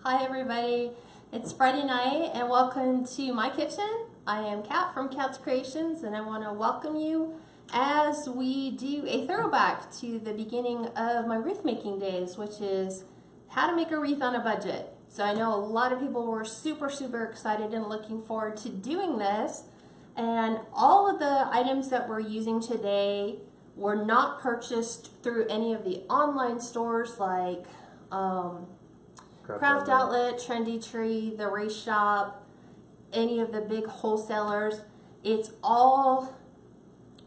Hi everybody, it's Friday night and welcome to my kitchen. I am Kat from Kat's Creations and I want to welcome you as we do a throwback to the beginning of my wreath making days, which is how to make a wreath on a budget. So I know a lot of people were super excited and looking forward to doing this, and all of the items that we're using today were not purchased through any of the online stores like Craft Outlet, Trendy Tree, the Race Shop, any of the big wholesalers. It's all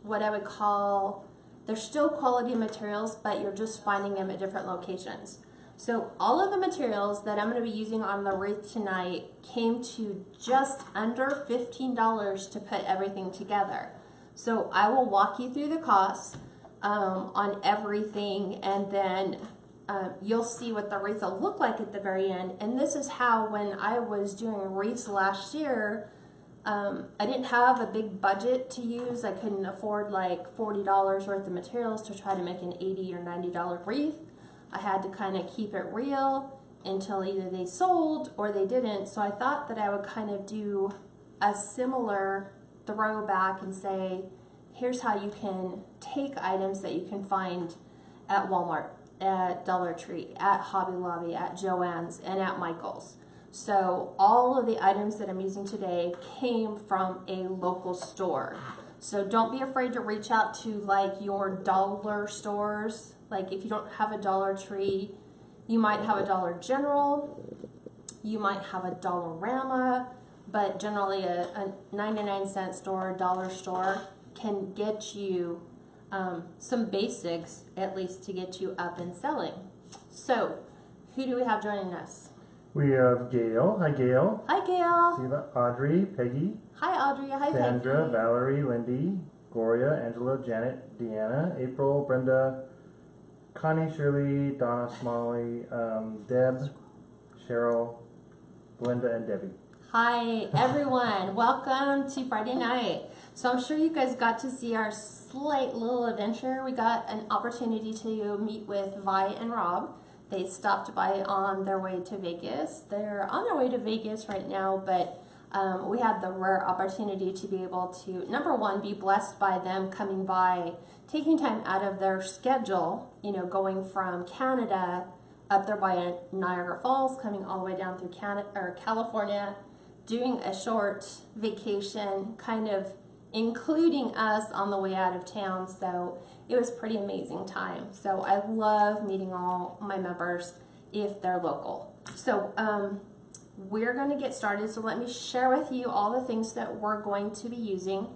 what I would call, they're still quality materials, but you're just finding them at different locations. So all of the materials that I'm going to be using on the wreath tonight came to just under $15 to put everything together. So I will walk you through the costs on everything, and then you'll see what the wreaths will look like at the very end. And this is how, when I was doing wreaths last year, I didn't have a big budget to use. I couldn't afford like $40 worth of materials to try to make an $80 or $90 wreath. I had to kind of keep it real until either they sold or they didn't. So I thought that I would kind of do a similar throwback and say, here's how you can take items that you can find at Walmart, at Dollar Tree, at Hobby Lobby, at Joann's, and at Michael's. So all of the items that I'm using today came from a local store. So don't be afraid to reach out to like your dollar stores. Like if you don't have a Dollar Tree, you might have a Dollar General, you might have a Dollarama, but generally a 99-cent store, a dollar store can get you some basics, at least to get you up and selling. So who do we have joining us? We have Gail. Hi, Gail. Hi, Gail. Siva, Audrey, Peggy. Hi, Audrey. Hi, Sandra, Peggy. Valerie, Lindy, Gloria, Angela, Janet, Deanna, April, Brenda, Connie, Shirley, Donna, Smalley, Deb, Cheryl, Belinda, and Debbie. Hi, everyone. Welcome to Friday night. So I'm sure you guys got to see our slight little adventure. We got an opportunity to meet with Vi and Rob. They stopped by on their way to Vegas. They're on their way to Vegas right now, but we had the rare opportunity to be able to, number one, be blessed by them coming by, taking time out of their schedule, you know, going from Canada up there by Niagara Falls, coming all the way down through California, doing a short vacation, kind of including us on the way out of town. So it was a pretty amazing time. So I love meeting all my members if they're local. So we're going to get started. So let me share with you all the things that we're going to be using,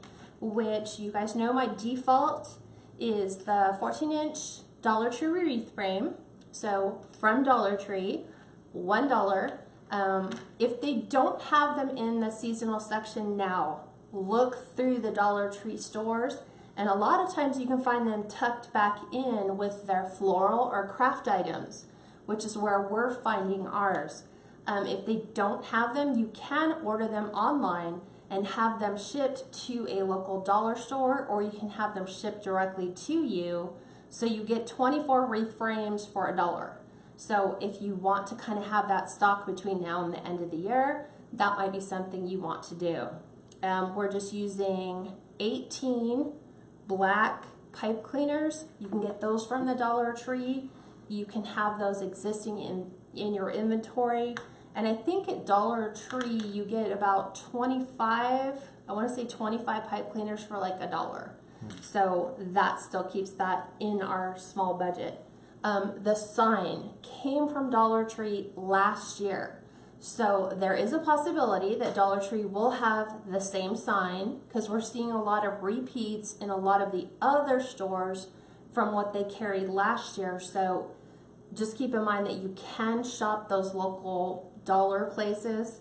which you guys know my default is the 14-inch Dollar Tree wreath frame. So from Dollar Tree, $1. If they don't have them in the seasonal section now, look through the Dollar Tree stores, and a lot of times you can find them tucked back in with their floral or craft items, which is where we're finding ours. If they don't have them, you can order them online and have them shipped to a local dollar store, or you can have them shipped directly to you. So you get 24 wreath frames for $1. So if you want to kind of have that stock between now and the end of the year, that might be something you want to do. We're just using 18 black pipe cleaners. You can get those from the Dollar Tree. You can have those existing in your inventory. And I think at Dollar Tree you get about 25, I want to say 25 pipe cleaners for like $1. So that still keeps that in our small budget. The sign came from Dollar Tree last year. So there is a possibility that Dollar Tree will have the same sign, because we're seeing a lot of repeats in a lot of the other stores from what they carried last year. So just keep in mind that you can shop those local dollar places.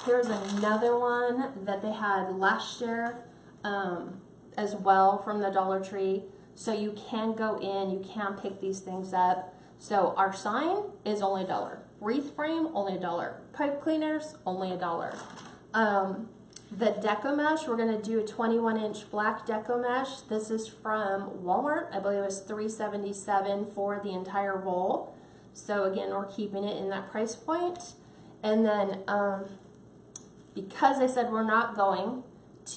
Here's another one that they had last year as well from the Dollar Tree. So you can go in, you can pick these things up. So our sign is only $1. Wreath frame, only $1. Pipe cleaners, only $1. The Deco mesh, we're going to do a 21-inch black Deco mesh. This is from Walmart. I believe it was $3.77 for the entire roll. So again, we're keeping it in that price point. And then because I said we're not going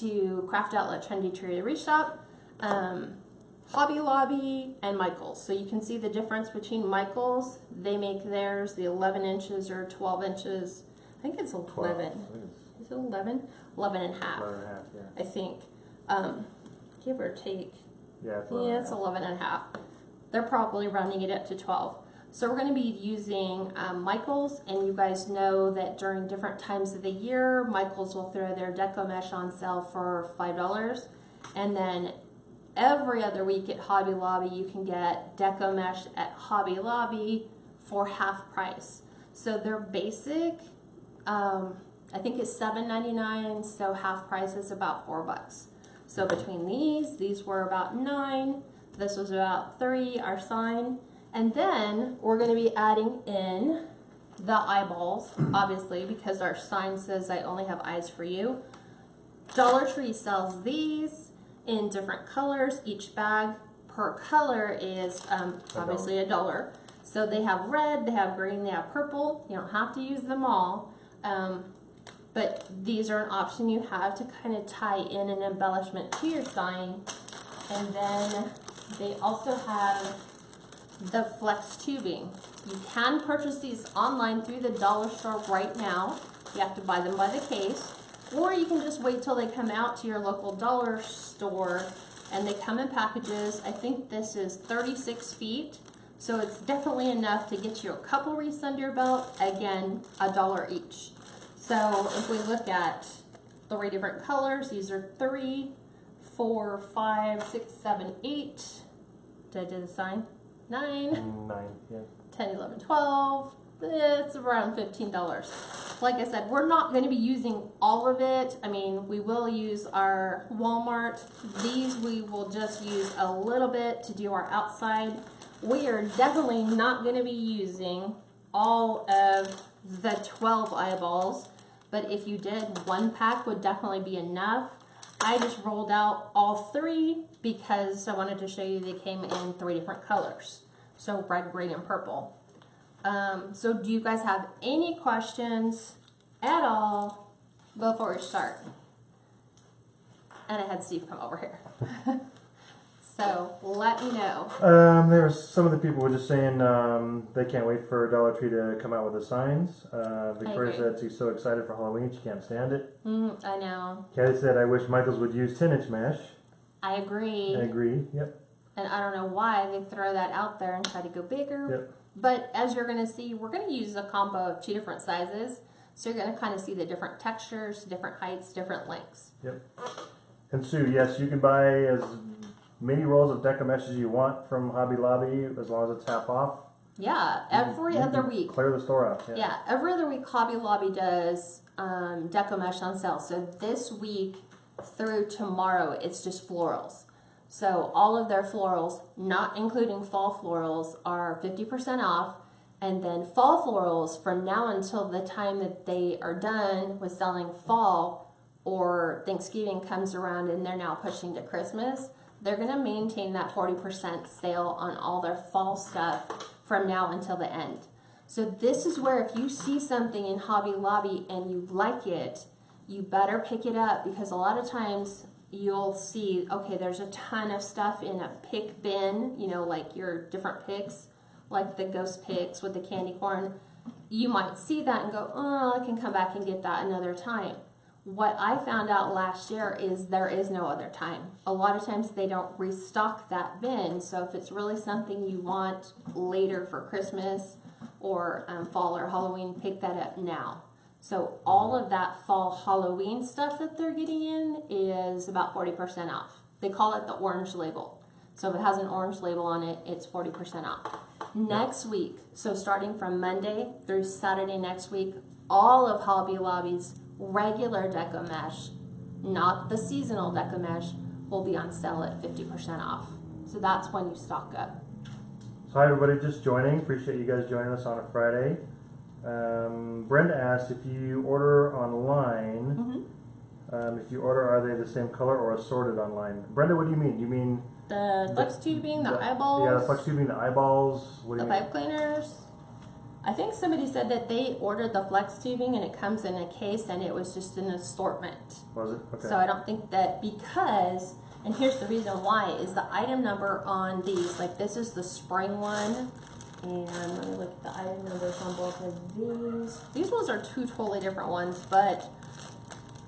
to Craft Outlet Trendy Tree Shop, Hobby Lobby and Michaels. So you can see the difference between Michaels. They make theirs the 11 inches or 12 inches. I think it's 11. 12. Is it 11? 11 and a half. 11 and a half, yeah. I think. Give or take. Yeah, it's 11 and a Yeah, it's half. 11 and a half. They're probably rounding it up to 12. So we're going to be using Michaels, and you guys know that during different times of the year, Michaels will throw their Deco mesh on sale for $5. And then every other week at Hobby Lobby, you can get Deco mesh at Hobby Lobby for half price. So they're basic, I think it's $7.99, so half price is about $4. So between these were about $9. This was about $3, our sign. And then we're going to be adding in the eyeballs, obviously, because our sign says I only have eyes for you. Dollar Tree sells these in different colors. Each bag per color is obviously $1. So they have red, they have green, they have purple. You don't have to use them all. But these are an option you have to kind of tie in an embellishment to your sign. And then they also have the flex tubing. You can purchase these online through the dollar store right now. You have to buy them by the case, or you can just wait till they come out to your local dollar store, and they come in packages. I think this is 36 feet, so it's definitely enough to get you a couple wreaths under your belt. Again, $1 each. So if we look at 3 different colors, these are 3, 4, 5, 6, 7, 8. Did I do the sign? 9, 9, yeah. 10, 11, 12. It's around $15. Like I said, we're not going to be using all of it. I mean, we will use our Walmart. These we will just use a little bit to do our outside. We are definitely not going to be using all of the 12 eyeballs, but if you did, 1 pack would definitely be enough. I just rolled out all 3 because I wanted to show you they came in 3 different colors. So red, green, and purple. So do you guys have any questions at all before we start? And I had Steve come over here. So let me know. There was some of the people were just saying they can't wait for Dollar Tree to come out with the signs. Victoria said she's so excited for Halloween she can't stand it. I know. Kelly said I wish Michaels would use 10-inch mesh. I agree. I agree. Yep. And I don't know why they throw that out there and try to go bigger. Yep. But as you're going to see, we're going to use a combo of 2 different sizes. So you're going to kind of see the different textures, different heights, different lengths. Yep. And Sue, yes, you can buy as many rolls of Deco mesh as you want from Hobby Lobby as long as it's half off. Yeah, every other week. Clear the store out. Yeah, every other week Hobby Lobby does Deco mesh on sale. So this week through tomorrow, it's just florals. So all of their florals, not including fall florals, are 50% off. And then fall florals, from now until the time that they are done with selling fall or Thanksgiving comes around and they're now pushing to Christmas, they're going to maintain that 40% sale on all their fall stuff from now until the end. So this is where if you see something in Hobby Lobby and you like it, you better pick it up, because a lot of times you'll see, okay, there's a ton of stuff in a pick bin, you know, like your different picks, like the ghost picks with the candy corn. You might see that and go, oh, I can come back and get that another time. What I found out last year is there is no other time. A lot of times they don't restock that bin, so if it's really something you want later for Christmas or fall or Halloween, pick that up now. So all of that fall Halloween stuff that they're getting in is about 40% off. They call it the orange label. So if it has an orange label on it, it's 40% off. Next week, so starting from Monday through Saturday next week, all of Hobby Lobby's regular Deco mesh, not the seasonal Deco mesh, will be on sale at 50% off. So that's when you stock up. So hi everybody just joining. Appreciate you guys joining us on a Friday. Brenda asked if you order online, if you order, are they the same color or assorted online? Brenda, what do you mean? Do you mean the flex tubing, the eyeballs? Yeah, the flex tubing, the eyeballs. What do the you mean? pipe cleaners. I think somebody said that they ordered the flex tubing and it comes in a case and it was just an assortment. Was it? Okay. So I don't think that because, and here's the reason why, is the item number on these, like this is the spring one, and let me look at the item numbers on both of these. These ones are two totally different ones, but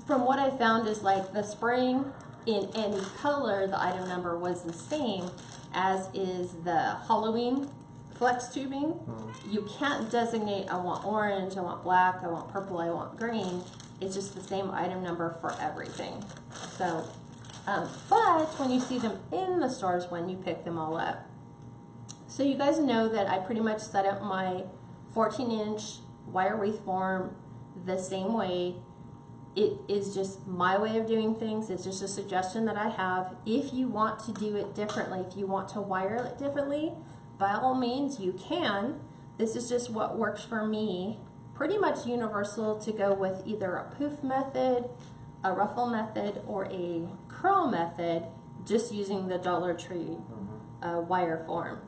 from what I found is like the spring in any color, the item number was the same as is the Halloween flex tubing. You can't designate, I want orange, I want black, I want purple, I want green. It's just the same item number for everything. So, but when you see them in the stores, when you pick them all up. So you guys know that I pretty much set up my 14-inch wire wreath form the same way. It is just my way of doing things. It's just a suggestion that I have. If you want to do it differently, if you want to wire it differently, by all means you can. This is just what works for me. Pretty much universal to go with either a poof method, a ruffle method, or a curl method, just using the Dollar Tree wire form.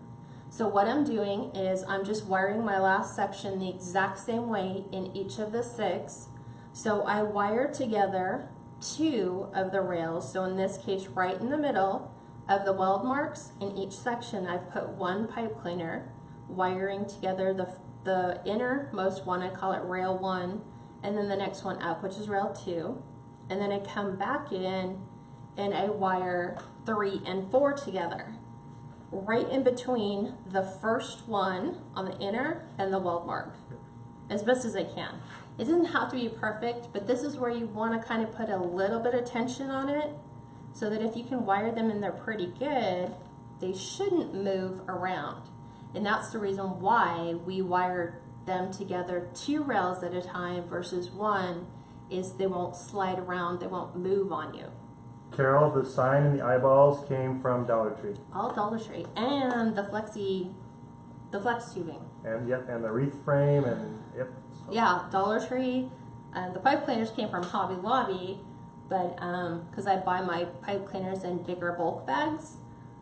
So what I'm doing is I'm just wiring my last section the exact same way in each of the 6. So I wire together 2 of the rails. So in this case, right in the middle of the weld marks in each section, I've put 1 pipe cleaner, wiring together the innermost one, I call it rail 1, and then the next one up, which is rail 2. And then I come back in and I wire 3 and 4 together, right in between the first one on the inner and the weld mark, as best as I can. It doesn't have to be perfect, but this is where you want to kind of put a little bit of tension on it, so that if you can wire them and they're pretty good, they shouldn't move around. And that's the reason why we wire them together 2 rails at a time versus 1, is they won't slide around, they won't move on you. Carol, the sign and the eyeballs came from Dollar Tree. All Dollar Tree. And the flex tubing. And yep, and the wreath frame and yep. So. Yeah, Dollar Tree. The pipe cleaners came from Hobby Lobby, but because I buy my pipe cleaners in bigger bulk bags.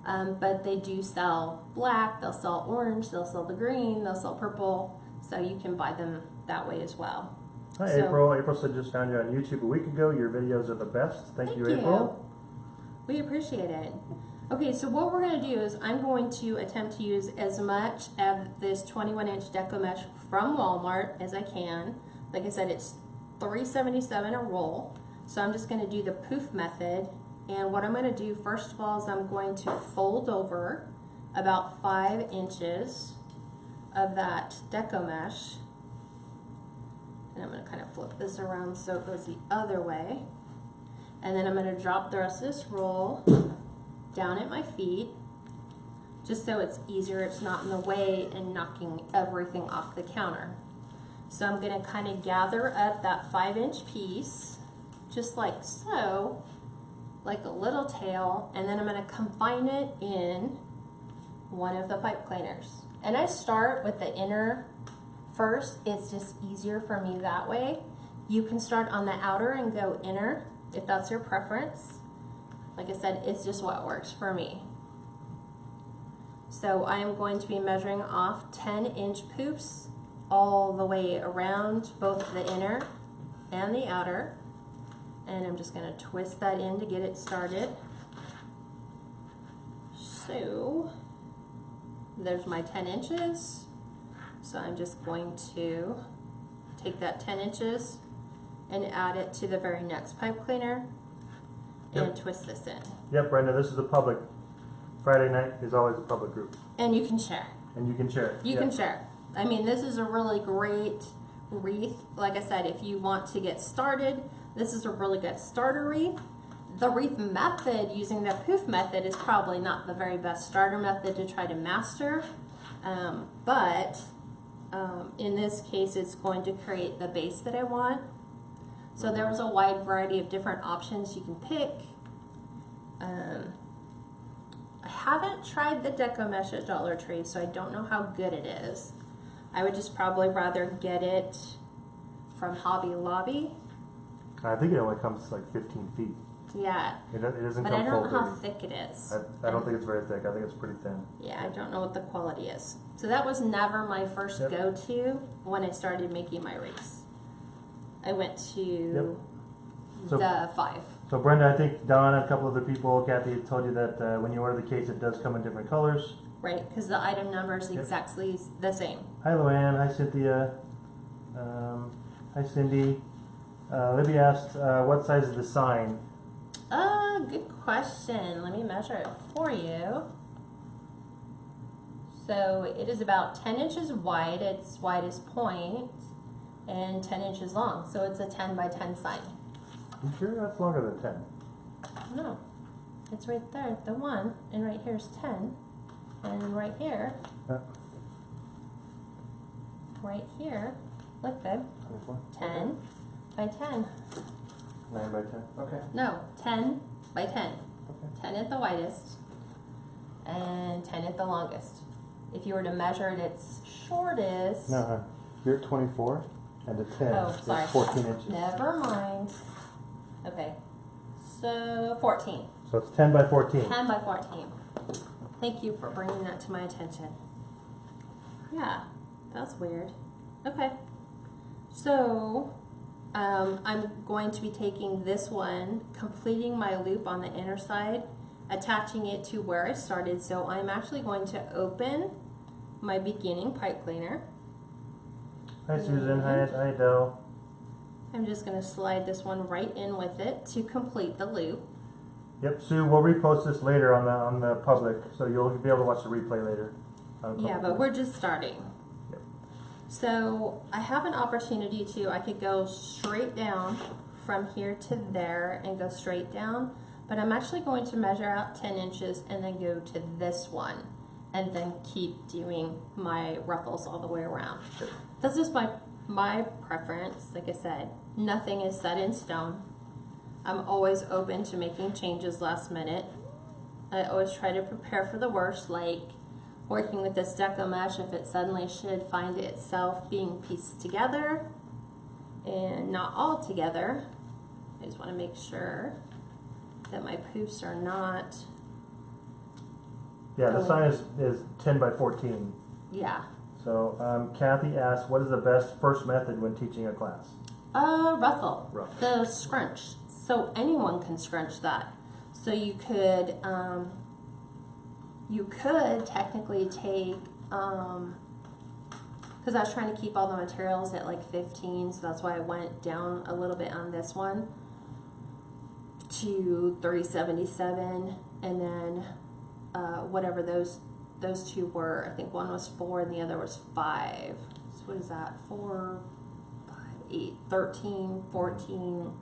But they do sell black, they'll sell orange, they'll sell the green, they'll sell purple, so you can buy them that way as well. Hi, So, April. April said just found you on YouTube a week ago. Your videos are the best. Thank you, April. We appreciate it. Okay, so what we're going to do is I'm going to attempt to use as much of this 21-inch Deco mesh from Walmart as I can. Like I said, it's $3.77 a roll. So I'm just going to do the poof method. And what I'm going to do first of all is I'm going to fold over about 5 inches of that Deco mesh. And I'm going to kind of flip this around so it goes the other way. And then I'm going to drop the rest of this roll down at my feet, just so it's easier, it's not in the way and knocking everything off the counter. So I'm going to kind of gather up that 5-inch piece, just like so, like a little tail, and then I'm going to combine it in one of the pipe cleaners. And I start with the inner first. It's just easier for me that way. You can start on the outer and go inner if that's your preference. Like I said, it's just what works for me. So I am going to be measuring off 10-inch poofs all the way around both the inner and the outer. And I'm just going to twist that in to get it started. So there's my 10 inches. So I'm just going to take that 10 inches and add it to the very next pipe cleaner and twist this in. Yep, Brenda, this is a public. Friday night is always a public group. And you can share. And you can share it. You can share. I mean, this is a really great wreath. Like I said, if you want to get started, this is a really good starter wreath. The wreath method, using the poof method, is probably not the very best starter method to try to master. But in this case, it's going to create the base that I want. So there was a wide variety of different options you can pick. I haven't tried the Deco mesh at Dollar Tree, so I don't know how good it is. I would just probably rather get it from Hobby Lobby. I think it only comes like 15 feet. Yeah. It doesn't but come I don't know full how 30. thick it is. I don't think it's very thick. I think it's pretty thin. Yeah, I don't know what the quality is. So that was never my first Yep. go-to when I started making my wreaths. I went to Yep. So- the 5. So Brenda, I think Don, a couple other people, Kathy told you that when you order the case, it does come in different colors. Right, because the item number is Yep. exactly the same. Hi Luann, hi Cynthia, hi Cindy. Libby asked, what size is the sign? Good question. Let me measure it for you. So it is about 10 inches wide, its widest point, and 10 inches long. So it's a 10 by 10 sign. You sure that's longer than 10? No, it's right there, the 1, and right here is 10, and right here, look babe, 24? 10 by 10. 9 by 10? Okay. No, 10 by 10. Okay. 10 at the widest, and 10 at the longest. If you were to measure it its shortest, No, you're at 24, and a 10 Oh, is sorry. 14 inches. never mind. Okay, so 14. So it's 10 by 14. 10 by 14. Thank you for bringing that to my attention. Yeah, that's weird. Okay, so I'm going to be taking this one, completing my loop on the inner side, attaching it to where I started. So I'm actually going to open my beginning pipe cleaner. Hi Susan, hi Adele. I'm just going to slide this one right in with it to complete the loop. Yep, Sue, we'll repost this later on the public, so you'll be able to watch the replay later. Yeah, but we're just starting. Yep. So I have an opportunity I could go straight down from here to there and go straight down, but I'm actually going to measure out 10 inches and then go to this one and then keep doing my ruffles all the way around. Yep. That's just my preference. Like I said, nothing is set in stone. I'm always open to making changes last minute. I always try to prepare for the worst, like working with this Deco mesh if it suddenly should find itself being pieced together and not all together. I just want to make sure that my poofs are not, Yeah, the sign is 10 by 14. yeah. So Kathy asked, what is the best first method when teaching a class? Ruffle, Ruffle. the scrunch. So anyone can scrunch that. So you could technically take, because I was trying to keep all the materials at like 15, so that's why I went down a little bit on this one to 377, and then whatever those two were. I think one was 4 and the other was 5. So what is that? 4, 5, 8, 13, 14,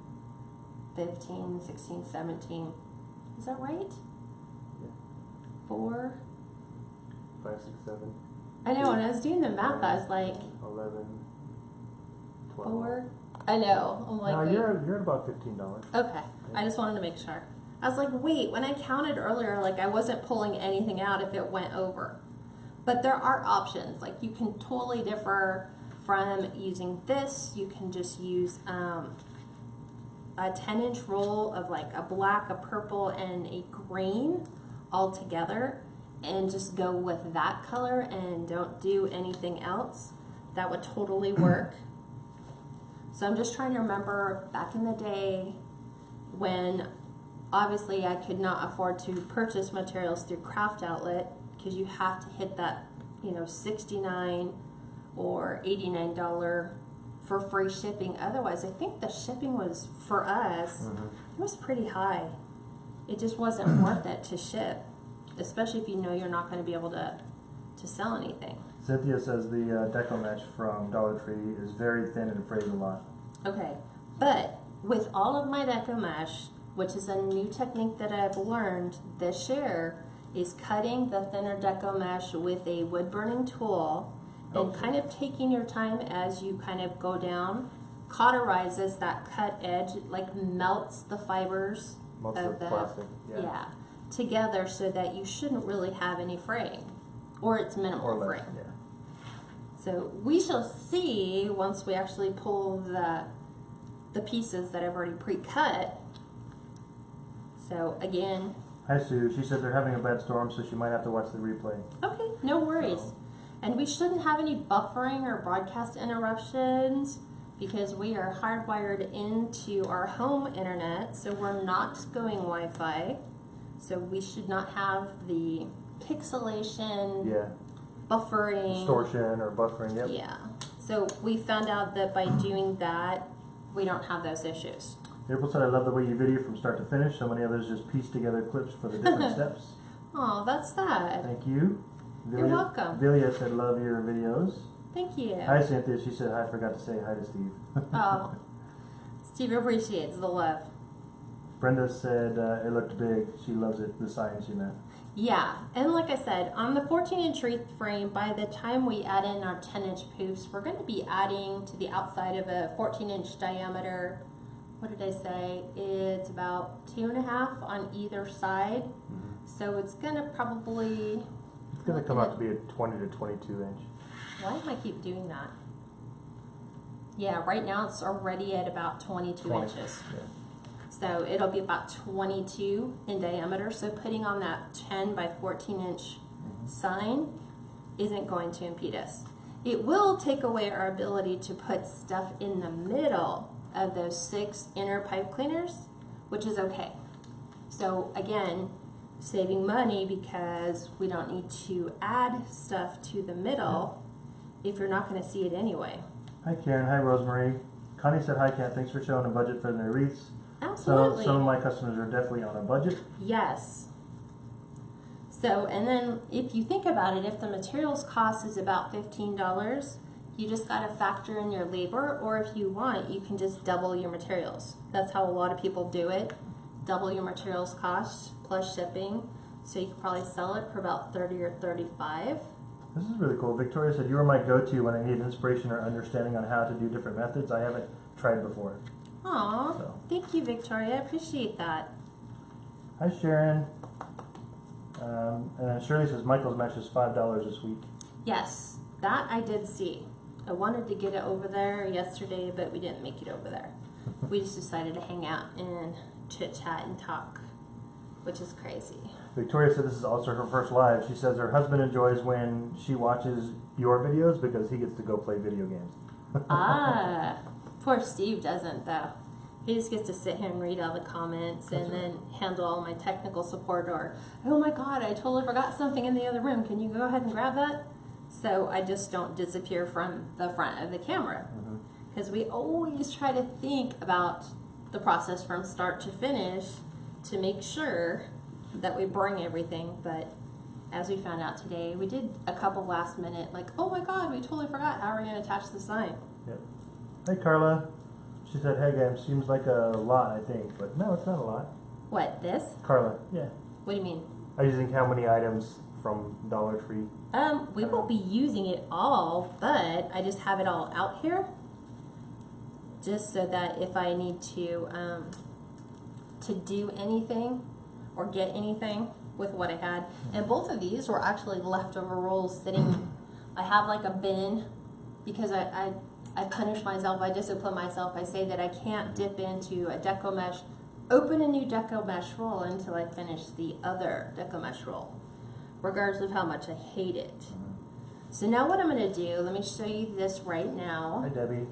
15, 16, 17. Is that right? Yeah. 4. 5, 6, 7. I know, when I was doing the math, I was like, 11, 12. 4. I know. I'm like, No, wait. you're at about $15. Okay. I just wanted to make sure. I was like, wait, when I counted earlier, like I wasn't pulling anything out if it went over. But there are options. Like you can totally differ from using this. You can just use a 10-inch roll of like a black, a purple, and a green all together, and just go with that color and don't do anything else. That would totally work. So I'm just trying to remember back in the day when obviously I could not afford to purchase materials through Craft Outlet, because you have to hit that, $69 or $89 for free shipping. Otherwise, I think the shipping was, for us, it was pretty high. It just wasn't worth it to ship, especially if you know you're not going to be able to sell anything. Cynthia says the Deco mesh from Dollar Tree is very thin and frays a lot. Okay, but with all of my Deco mesh, which is a new technique that I've learned this year, is cutting the thinner Deco mesh with a wood burning tool and kind of taking your time as you kind of go down, cauterizes that cut edge, like melts the fibers Most of the plastic. yeah, together, so that you shouldn't really have any fraying, or it's minimal Or fraying. less, yeah. So we shall see once we actually pull the pieces that I've already pre-cut. So again, Hi Sue, she said they're having a bad storm, so she might have to watch the replay. okay, no worries. And we shouldn't have any buffering or broadcast interruptions because we are hardwired into our home internet, so we're not going Wi-Fi. So we should not have the pixelation, buffering. Distortion or buffering, yep. Yeah. So we found out that by doing that, we don't have those issues. April said, I love the way you video from start to finish. So many others just piece together clips for the different steps. Oh, that's sad. Thank you. You're welcome. Vilia said, love your videos. Thank you. Hi, Cynthia. She said, I forgot to say hi to Steve. Oh, Steve appreciates the love. Brenda said, it looked big. She loves it. The sign she meant. Yeah, and like I said, on the 14-inch wreath frame, by the time we add in our 10-inch poofs, we're going to be adding to the outside of a 14-inch diameter. What did I say? It's about 2.5 on either side. So it's going to probably... It's going to come out to be a 20 to 22 inch. Why do I keep doing that? Yeah, right now it's already at about 22 inches. Yeah. So it'll be about 22 in diameter. So putting on that 10 by 14 inch sign isn't going to impede us. It will take away our ability to put stuff in the middle of those 6 inner pipe cleaners, which is okay. So again, saving money because we don't need to add stuff to the middle if you're not going to see it anyway. Hi, Karen. Hi, Rosemary. Connie said, hi, Kat. Thanks for showing a budget for their wreaths. Absolutely. So some of my customers are definitely on a budget. Yes. So, and then if you think about it, if the materials cost is about $15, you just got to factor in your labor, or if you want, you can just double your materials. That's how a lot of people do it. Double your materials cost plus shipping. So you could probably sell it for about $30 or $35. This is really cool. Victoria said, you were my go-to when I need inspiration or understanding on how to do different methods. I haven't tried before. Aw, So. Thank you, Victoria. I appreciate that. Hi, Sharon. And then Shirley says, Michael's mesh is $5 this week. Yes, that I did see. I wanted to get it over there yesterday, but we didn't make it over there. We just decided to hang out and chit-chat and talk, which is crazy. Victoria said this is also her first live. She says her husband enjoys when she watches your videos because he gets to go play video games. Ah, poor Steve doesn't though. He just gets to sit here and read all the comments and then handle all my technical support or, oh my God, I totally forgot something in the other room. Can you go ahead and grab that? So I just don't disappear from the front of the camera because we always try to think about the process from start to finish to make sure that we bring everything. But as we found out today, we did a couple last minute, like, oh my God, we totally forgot how we're going to attach the sign. Yep. Hey, Carla. She said, hey, guys, seems like a lot, I think. But no, it's not a lot. What, this? Carla, yeah. What do you mean? I just think how many items from Dollar Tree. We won't be using it all, but I just have it all out here. Just so that if I need to do anything or get anything with what I had. And both of these were actually leftover rolls sitting. I have like a bin because I punish myself. I discipline myself. I say that I can't dip into a Deco mesh, open a new Deco mesh roll until I finish the other Deco mesh roll, regardless of how much I hate it. So now what I'm going to do, let me show you this right now. Hi, Debbie.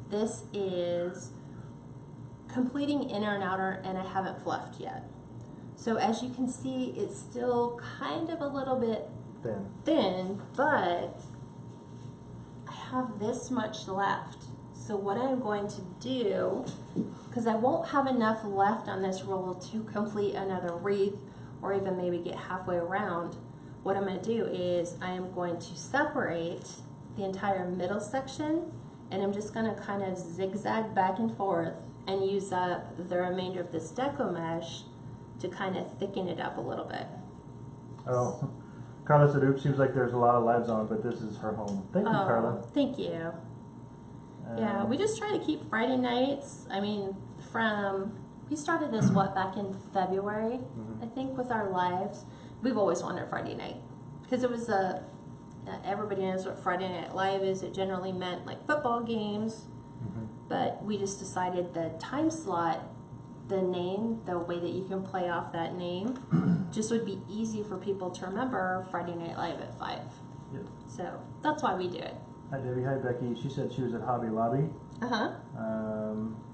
This is completing inner and outer, and I haven't fluffed yet. So as you can see, it's still kind of a little bit thin, but I have this much left. So what I'm going to do, because I won't have enough left on this roll to complete another wreath or even maybe get halfway around, what I'm going to do is I am going to separate the entire middle section, and I'm just going to kind of zigzag back and forth and use up the remainder of this Deco mesh to kind of thicken it up a little bit. Oh, Carla said, oops, seems like there's a lot of lives on, but this is her home. Thank you, Carla. Thank you. Yeah, we just try to keep Friday nights. I mean, we started this, back in February, I think, with our lives. We've always wanted Friday night because it was everybody knows what Friday Night Live is. It generally meant like football games, but we just decided the time slot, the name, the way that you can play off that name, just would be easy for people to remember Friday Night Live at 5. Yep. So that's why we do it. Hi Debbie, hi Becky. She said she was at Hobby Lobby.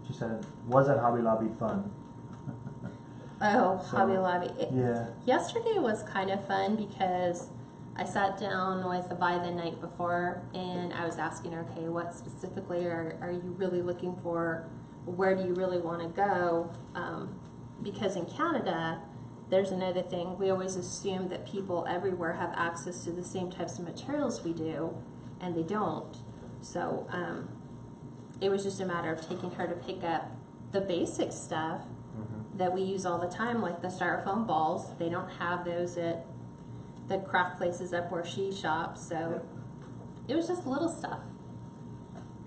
She said, was at Hobby Lobby fun? Oh, So, Hobby Lobby. Yeah. Yesterday was kind of fun because I sat down with Vi the night before and I was asking her, okay, what specifically are you really looking for? Where do you really want to go? Because in Canada, there's another thing. We always assume that people everywhere have access to the same types of materials we do, and they don't. So it was just a matter of taking her to pick up the basic stuff that we use all the time, like the styrofoam balls. They don't have those at the craft places up where she shops, so it was just little stuff.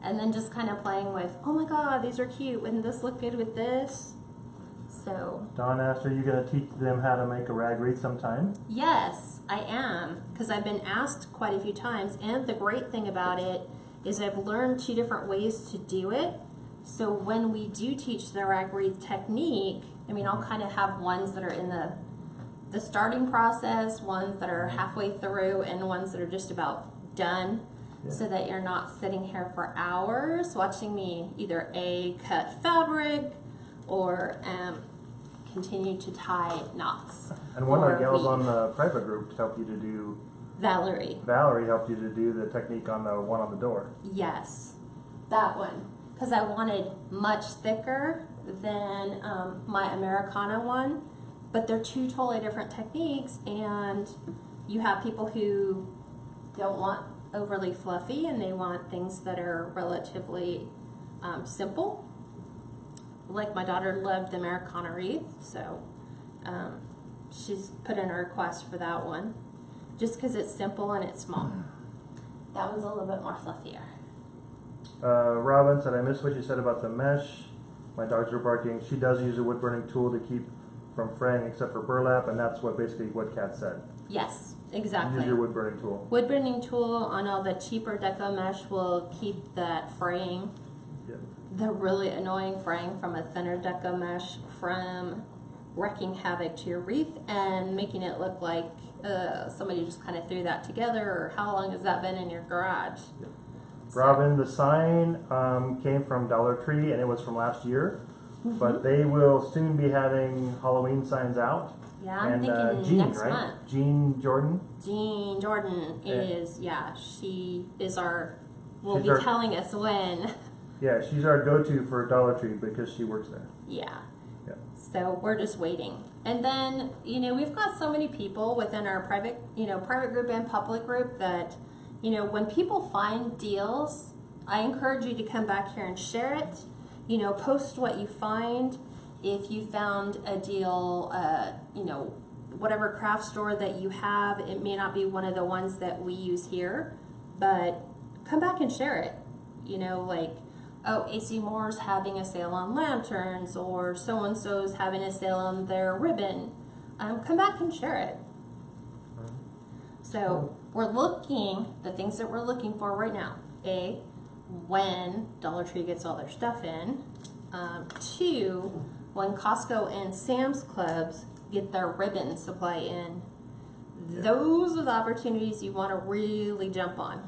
And then just kind of playing with, oh my god, these are cute, wouldn't this look good with this? So Dawn asked, are you going to teach them how to make a rag wreath sometime? yes, I am, because I've been asked quite a few times, and the great thing about it is I've learned 2 different ways to do it. So when we do teach the rag wreath technique, I mean, I'll kind of have ones that are in the starting process, ones that are halfway through, and ones that are just about done, so that you're not sitting here for hours watching me either A, cut fabric, or continue to tie knots. And one of the or gals weave. on the private group helped you to do, Valerie. Valerie helped you to do the technique on the one on the door. Yes, that one. Because I wanted much thicker than my Americana one, but they're 2 totally different techniques, and you have people who don't want overly fluffy and they want things that are relatively simple. Like my daughter loved the Americana wreath, so she's put in a request for that one, just because it's simple and it's small. That one's a little bit more fluffier. Robin said, I missed what you said about the mesh. My dogs are barking. She does use a wood burning tool to keep from fraying except for burlap, and that's basically what Kat said. Yes, exactly. Use your wood burning tool. Wood burning tool on all the cheaper Deco mesh will keep that fraying. Yep. The really annoying fraying from a thinner Deco mesh from wreaking havoc to your wreath and making it look like somebody just kind of threw that together, or how long has that been in your garage? Yep. Robin, the sign came from Dollar Tree and it was from last year, but they will soon be having Halloween signs out. Yeah, I'm and thinking Jean, next right? month. Jean Jordan. Jean Jordan is, she is will She's be our- telling us when. Yeah, she's our go-to for Dollar Tree because she works there. Yeah. Yeah. So we're just waiting. And then, we've got so many people within our private group and public group that, when people find deals, I encourage you to come back here and share it. Post what you find. If you found a deal, whatever craft store that you have, it may not be one of the ones that we use here, but come back and share it. Like, oh, AC Moore's having a sale on lanterns, or so-and-so's having a sale on their ribbon. Come back and share it. So we're looking, the things that we're looking for right now. A, when Dollar Tree gets all their stuff in. 2, when Costco and Sam's Clubs get their ribbon supply in. Those are the opportunities you want to really jump on.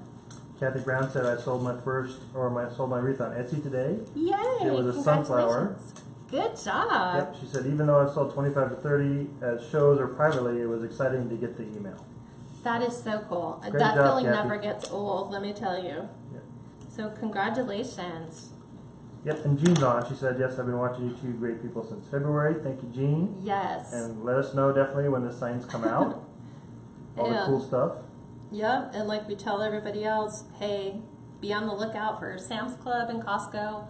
Kathy Brown said, I sold my wreath on Etsy today. Yay! It was a sunflower. Good job. Yep, she said, even though I sold 25 to 30 at shows or privately, it was exciting to get the email. That is so cool. Great That job, feeling Kathy. never gets old, let me tell you. Yep. So congratulations. Yep, and Jean's on. She said, yes, I've been watching you 2 great people since February. Thank you, Jean. Yes. And let us know definitely when the signs come out. All the cool stuff. Yep, and like we tell everybody else, hey, be on the lookout for Sam's Club and Costco.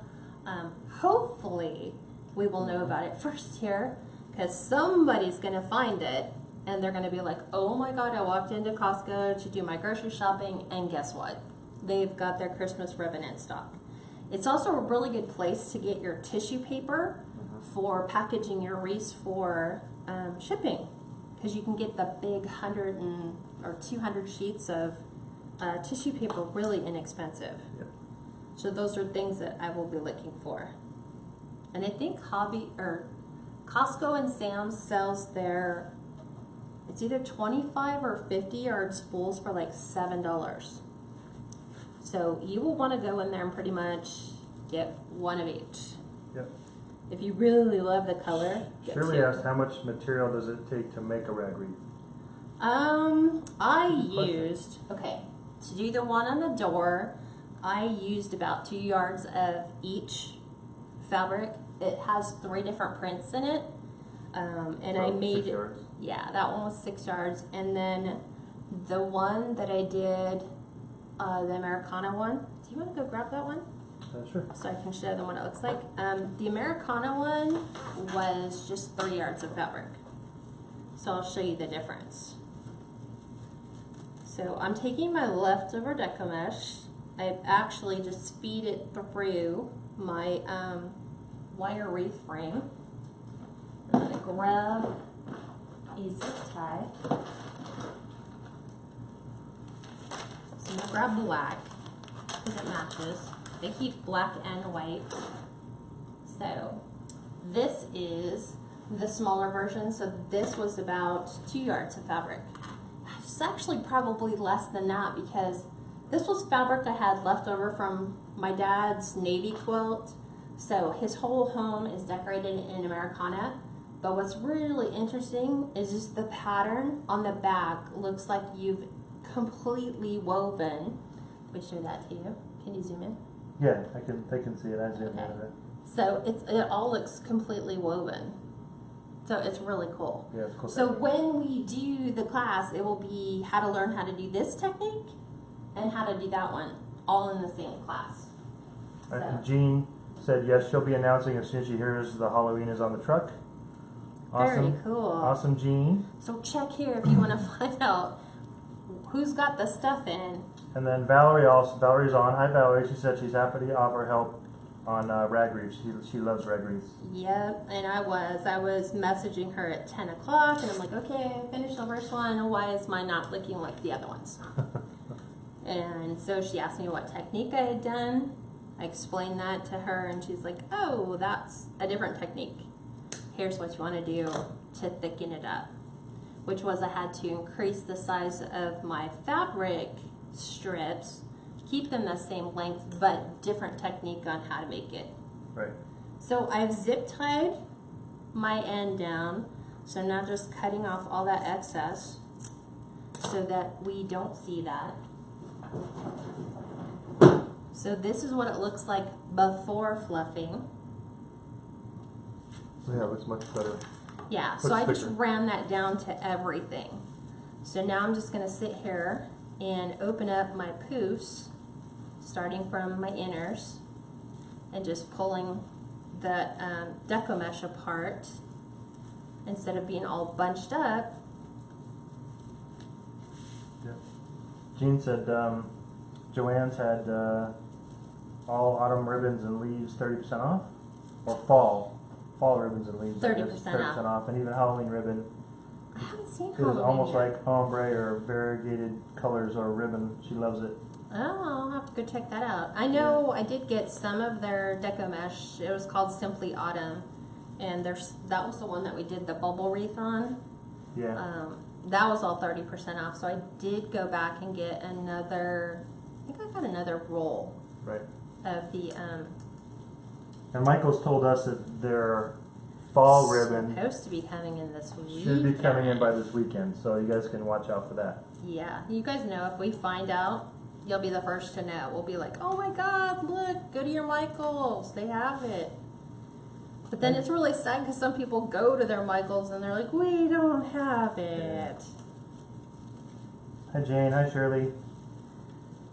Hopefully, we will know about it first here, because somebody's going to find it, and they're going to be like, oh my god, I walked into Costco to do my grocery shopping, and guess what? They've got their Christmas ribbon in stock. It's also a really good place to get your tissue paper for packaging your wreaths for shipping, because you can get the big 100 or 200 sheets of tissue paper really inexpensive. Yep. So those are things that I will be looking for. And I think Costco and Sam's sells their It's either 25 or 50 yard spools for like $7. So you will want to go in there and pretty much get one of each. Yep. If you really love the color, get Shirley two. asked how much material does it take to make a rag wreath? I used, okay, to do the one on the door, I used about 2 yards of each fabric. It has 3 different prints in it. And I made 6 yards. Yeah, that one was 6 yards. And then the one that I did, the Americana one. Do you want to go grab that one? Sure. So I can show them what it looks like. The Americana one was just 3 yards of fabric. So I'll show you the difference. So I'm taking my leftover Deco mesh. I've actually just feed it through my wire wreath frame. I'm gonna grab a zip tie. So I'm gonna grab black because it matches. They keep black and white. So this is the smaller version. So this was about 2 yards of fabric. It's actually probably less than that because this was fabric I had left over from my dad's navy quilt. So his whole home is decorated in Americana. But what's really interesting is just the pattern on the back looks like you've completely woven. Let me show that to you. Can you zoom in? Yeah, they can see it. I zoomed out of it. So it all looks completely woven. So it's really cool. Yeah, it's cool. So when we do the class, it will be how to learn how to do this technique and how to do that one, all in the same class. So. Jean said yes, she'll be announcing as soon as she hears the Halloween is on the truck. Awesome. Very cool. Awesome, Jean. So check here if you want to find out who's got the stuff in. And then Valerie also. Valerie's on. Hi, Valerie. She said she's happy to offer help on rag wreaths. She loves rag wreaths. Yep, and I was messaging her at 10 o'clock, and I'm like, okay, I finished the first one. Why is mine not looking like the other ones? And so she asked me what technique I had done. I explained that to her, and she's like, oh, that's a different technique. Here's what you want to do to thicken it up, which was I had to increase the size of my fabric strips, keep them the same length, but different technique on how to make it. Right. So I've zip tied my end down, so I'm now just cutting off all that excess so that we don't see that. So this is what it looks like before fluffing. Yeah, it looks much better. Yeah, so Looks I just thicker. ran that down to everything. So now I'm just gonna sit here and open up my poufs, starting from my inners, and just pulling the Deco mesh apart instead of being all bunched up. Yeah. Jean said Joanne's had all autumn ribbons and leaves 30% off, or fall ribbons and leaves 30% off, and even Halloween ribbon. I haven't seen It is Halloween almost yet. like ombre or variegated colors or ribbon. She loves it. Oh, I'll have to go check that out. I know I did get some of their Deco mesh. It was called Simply Autumn, and that was the one that we did the bubble wreath on. Yeah. That was all 30% off, so I did go back and get another, I think I got another roll Right. of the, And Michael's told us that their fall ribbon supposed to be coming in this week. should be coming in by this weekend, so you guys can watch out for that. Yeah, you guys know if we find out, you'll be the first to know. We'll be like, oh my God, look, go to your Michaels, they have it. But then it's really sad because some people go to their Michaels and they're like, we don't have it. Hi Jane, hi Shirley.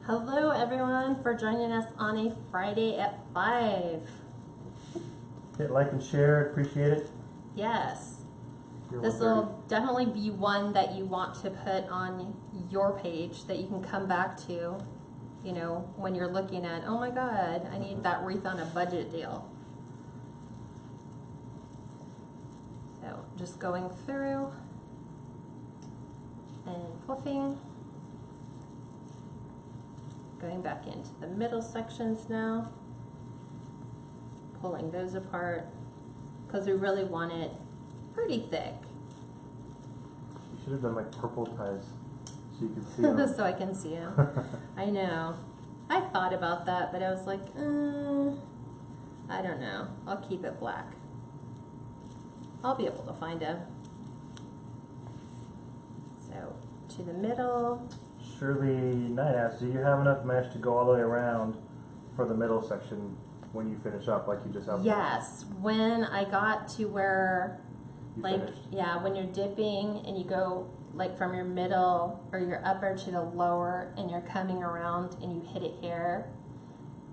Hello everyone for joining us on a Friday at 5. Hit like and share, appreciate it. Yes. You're This 130. will definitely be one that you want to put on your page that you can come back to, you know, when you're looking at, oh my God, I need that wreath on a budget deal. So just going through and fluffing. Going back into the middle sections now. Pulling those apart because we really want it pretty thick. Should have done like purple ties so you could see them. So I can see them. I know. I thought about that, but I was like, I don't know. I'll keep it black. I'll be able to find them. So to the middle. Shirley Knight asks, do you have enough mesh to go all the way around for the middle section when you finish up, like you just have? Yes. When I got to where, You like, finished? yeah, when you're dipping and you go like from your middle or your upper to the lower and you're coming around and you hit it here,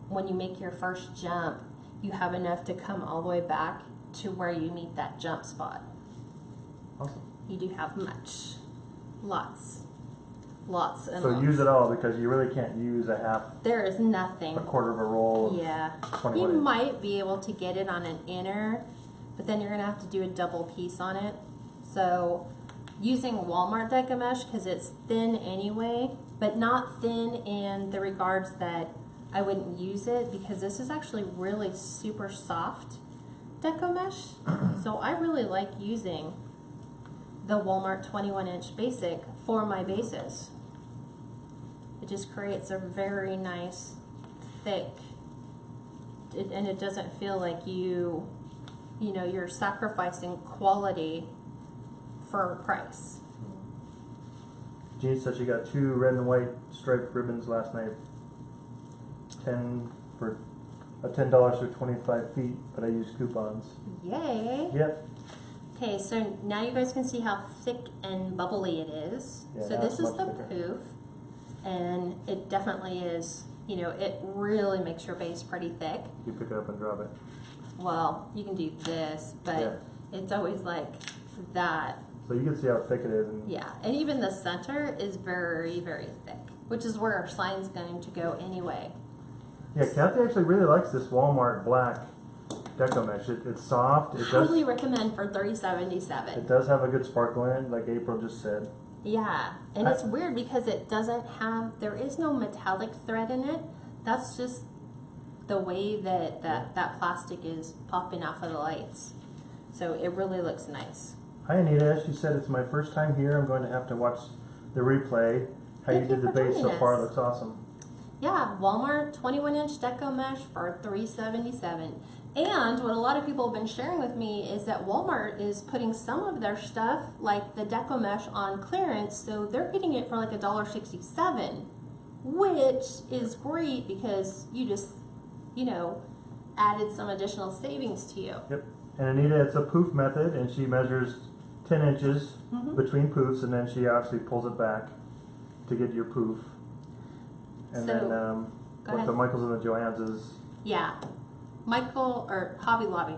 when you make your first jump, you have enough to come all the way back to where you meet that jump spot. Awesome. You do have much. Lots and So lots. use it all, because you really can't use There is nothing. a quarter of a roll. Yeah. 21 You inch. might be able to get it on an inner, but then you're gonna have to do a double piece on it. So using Walmart Deco mesh, because it's thin anyway, but not thin in the regards that I wouldn't use it, because this is actually really super soft Deco mesh. So I really like using the Walmart 21-inch basic for my bases. It just creates a very nice, thick, and it doesn't feel like you know, you're sacrificing quality for price. Jean said she got 2 red and white striped ribbons last night. 10 for $10 for 25 feet, but I used coupons. Yay! Yep. Okay, so now you guys can see how thick and bubbly it is. Yeah, So now this it's is much the thicker. poof, and it definitely is, you know, it really makes your base pretty thick. You pick it up and drop it. Well, you can do this, but it's always like that. So you can see how thick it is. And Yeah, and even the center is very, very thick, which is where our sign's going to go anyway. yeah, Kathy actually really likes this Walmart black Deco mesh. It's soft. It Highly does. recommend for It $30.77. does have a good sparkle in it, like April just said. Yeah, and it's weird because it doesn't have, there is no metallic thread in it. That's just the way that plastic is popping off of the lights. So it really looks nice. Hi Anita, she said it's my first time here. I'm going to have to watch the replay. How you Thank you did the for base so joining far us. looks awesome. Yeah, Walmart 21-inch Deco mesh for $3.77. And what a lot of people have been sharing with me is that Walmart is putting some of their stuff, like the Deco mesh, on clearance, so they're getting it for like $1.67, which is great because you just, you know, added some additional savings to you. Yep. And Anita, it's a poof method, and she measures 10 inches between poofs, and then she actually pulls it back to get your poof. And So, then go what ahead. the Michaels and the Joannes is. Yeah, Michael, or Hobby Lobby.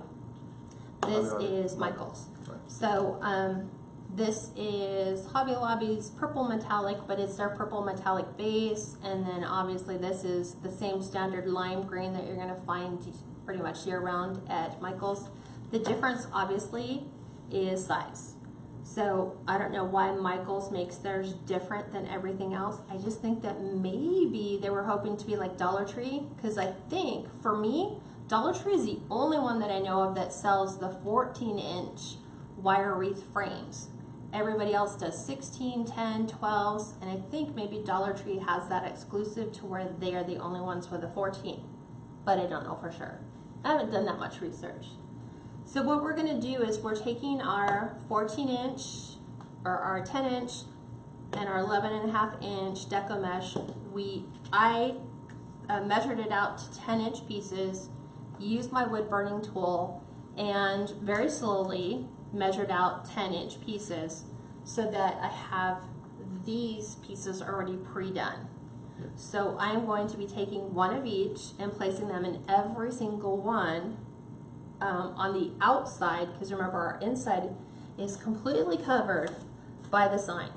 This Hobby Lobby. is Michael's. Right. So this is Hobby Lobby's purple metallic, but it's their purple metallic base, and then obviously this is the same standard lime green that you're going to find pretty much year round at Michael's. The difference obviously is size. So I don't know why Michael's makes theirs different than everything else. I just think that maybe they were hoping to be like Dollar Tree, because I think for me, Dollar Tree is the only one that I know of that sells the 14-inch wire wreath frames. Everybody else does 16, 10, 12s, and I think maybe Dollar Tree has that exclusive to where they are the only ones with a 14, but I don't know for sure. I haven't done that much research. So what we're going to do is we're taking our 14-inch or our 10-inch and our 11.5-inch Deco mesh. I measured it out to 10-inch pieces, used my wood burning tool, and very slowly measured out 10-inch pieces so that I have these pieces already pre-done. So I'm going to be taking one of each and placing them in every single one on the outside, because remember our inside is completely covered by the sign.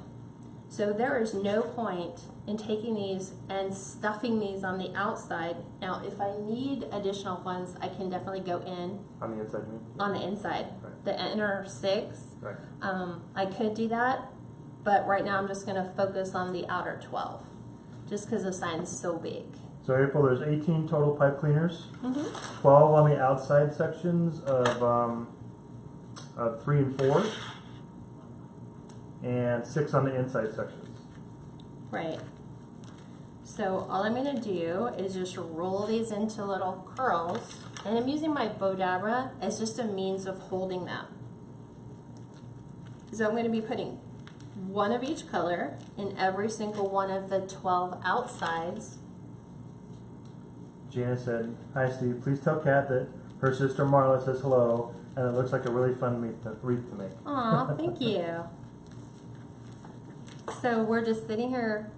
So there is no point in taking these and stuffing these on the outside. Now if I need additional ones, I can definitely go in On the inside, you mean? on the inside, Right. the inner 6. Right. I could do that, but right now I'm just going to focus on the outer 12, just because the sign's so big. So April, there's 18 total pipe cleaners, Mm-hmm. 12 on the outside sections of 3 and 4, and 6 on the inside sections. Right. So all I'm going to do is just roll these into little curls, and I'm using my Bodabra as just a means of holding them. So I'm going to be putting one of each color in every single one of the 12 outsides. Gina said, "Hi Steve, please tell Kat that her sister Marla says hello, and it looks like a really fun wreath to make." Aw, thank you. So we're just sitting here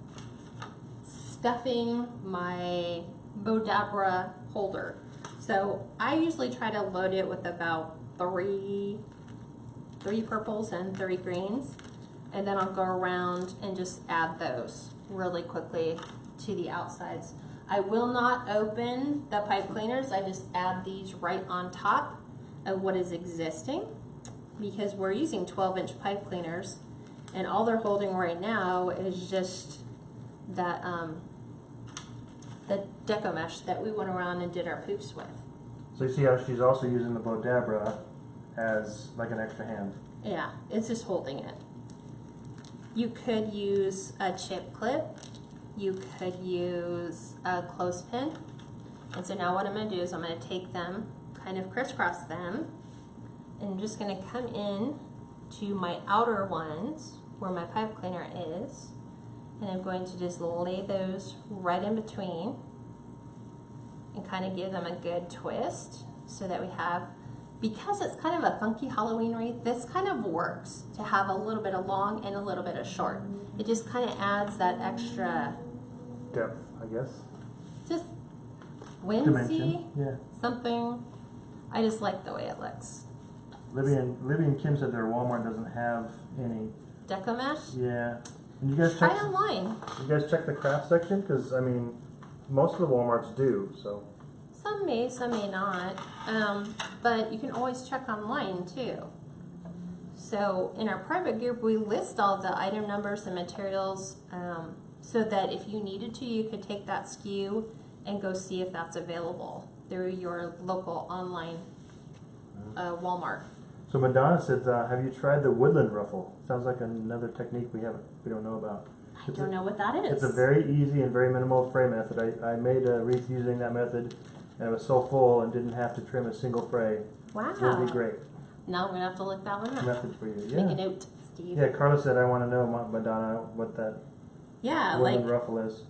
stuffing my Bodabra holder. So I usually try to load it with about three purples and 3 greens, and then I'll go around and just add those really quickly to the outsides. I will not open the pipe cleaners. I just add these right on top of what is existing, because we're using 12-inch pipe cleaners, and all they're holding right now is just that the Deco mesh that we went around and did our Poufs with. So you see how she's also using the Bodabra as like an extra hand. Yeah, it's just holding it. You could use a chip clip. You could use a clothespin. And so now what I'm going to do is I'm going to take them, kind of crisscross them, and I'm just going to come in to my outer ones where my pipe cleaner is, and I'm going to just lay those right in between and kind of give them a good twist so that we have, because it's kind of a funky Halloween wreath, this kind of works to have a little bit of long and a little bit of short. It just kind of adds that extra Depth, I guess. just whimsy, Dimension, yeah. something. I just like the way it looks. Libby and Kim said their Walmart doesn't have any. Deco mesh? Yeah. And you guys Try check. online. You guys check the craft section, because I mean, most of the WalMarts do. So. Some may not. But you can always check online too. So in our private group, we list all the item numbers and materials, so that if you needed to, you could take that SKU and go see if that's available through your local online Walmart. So Madonna said, "Have you tried the woodland ruffle? Sounds like another technique we don't know about." I don't know what that is. It's a very easy and very minimal fray method. I made a wreath using that method, and it was so full and didn't have to trim a single fray. Wow. It would be great. Now we're gonna have to look that one up. Method for you. Make Yeah. a note, Steve. Yeah. Carla said, "I want to know, Madonna, what that Yeah, woodland like, ruffle is."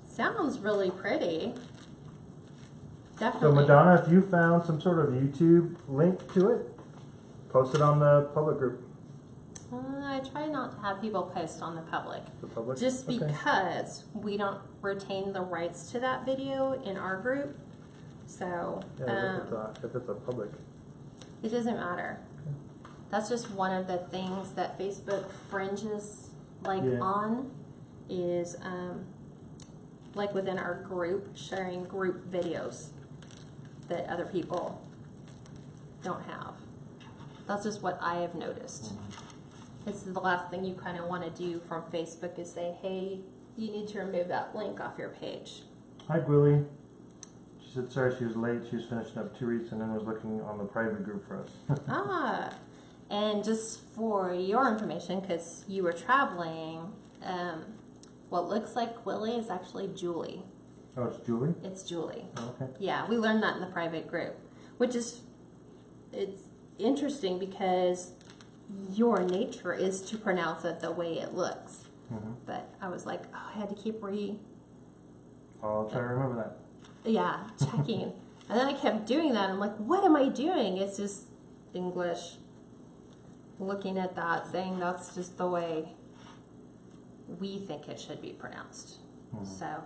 sounds really pretty. So Definitely. Madonna, if you found some sort of YouTube link to it, post it on the public group. I try not to have people post on the public, The public. just Okay. because we don't retain the rights to that video in our group. So Yeah, if it's a public. it doesn't matter. That's just one of the things that Facebook fringes Yeah. on is like within our group, sharing group videos that other people don't have. That's just what I have noticed. It's the last thing you kind of want to do from Facebook is say, hey, you need to remove that link off your page. Hi, Gwilly. She said, sorry she was late. She was finishing up 2 wreaths and then was looking on the private group for us. And just for your information, because you were traveling, what looks like Willie is actually Julie. Oh, it's Julie? It's Julie. Oh, okay. Yeah, we learned that in the private group, which is, it's interesting because your nature is to pronounce it the way it looks. Mm-hmm. But I was like, oh, I had to keep I'll try to remember that. checking. And then I kept doing that. I'm like, what am I doing? It's just English. Looking at that, saying that's just the way we think it should be pronounced. Mm-hmm. So,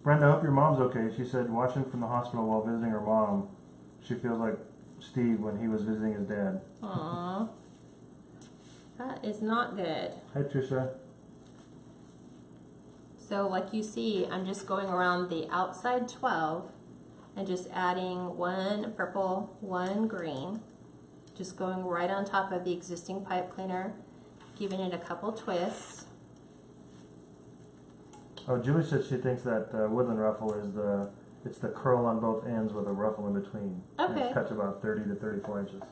Brenda, I hope your mom's okay. She said watching from the hospital while visiting her mom, she feels like Steve when he was visiting his dad. aww, that is not good. Hi, Trisha. So like you see, I'm just going around the outside 12 and just adding 1 purple, 1 green, just going right on top of the existing pipe cleaner, giving it a couple twists. Oh, Julie said she thinks that woodland ruffle is the curl on both ends with a ruffle in between. And Okay. it's cut about 30 to 34 inches.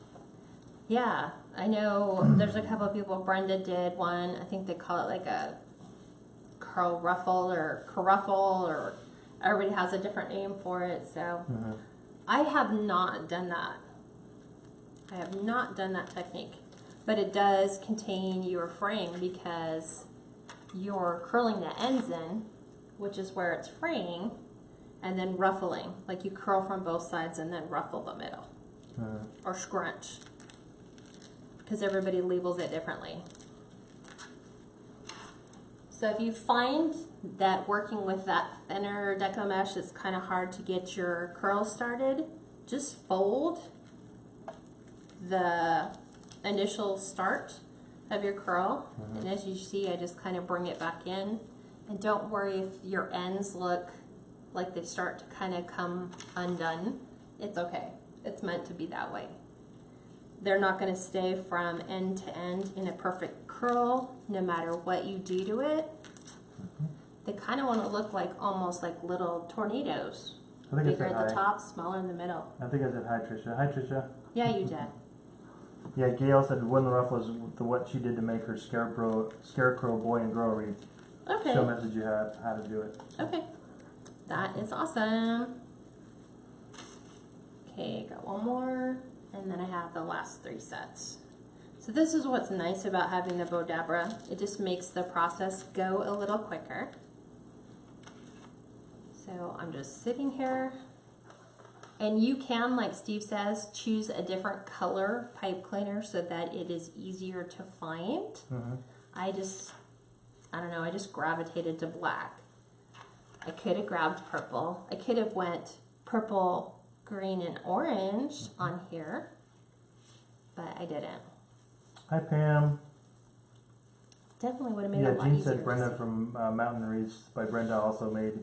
Yeah, I know there's a couple of people. Brenda did one. I think they call it like a curl ruffle or caruffle, or everybody has a different name for it. So I have not done that. I have not done that technique, but it does contain your fraying because you're curling the ends in, which is where it's fraying, and then ruffling, like you curl from both sides and then ruffle the middle or scrunch, because everybody labels it differently. So if you find that working with that thinner Deco mesh is kind of hard to get your curl started, just fold the initial start of your curl, and as you see, I just kind of bring it back in. And don't worry if your ends look like they start to kind of come undone. It's okay. It's meant to be that way. They're not going to stay from end to end in a perfect curl no matter what you do to it. They kind of want to look like almost like little tornadoes. Bigger at the top, smaller in the middle. I think I said hi, Trisha. Hi, Trisha. Yeah, you did. Yeah, Gail said wooden ruffle is what she did to make her scarecrow boy and girl wreath. Okay. She'll message you how to do it. Okay. That is awesome. Okay, got one more, and then I have the last 3 sets. So this is what's nice about having the Bodabra. It just makes the process go a little quicker. So I'm just sitting here, and you can, like Steve says, choose a different color pipe cleaner so that it is easier to find. I don't know, I just gravitated to black. I could have grabbed purple. I could have went purple, green, and orange on here, but I didn't. Hi, Pam. Definitely would have made it a lot Jean easier. said Brenda from Mountain Wreaths by Brenda also made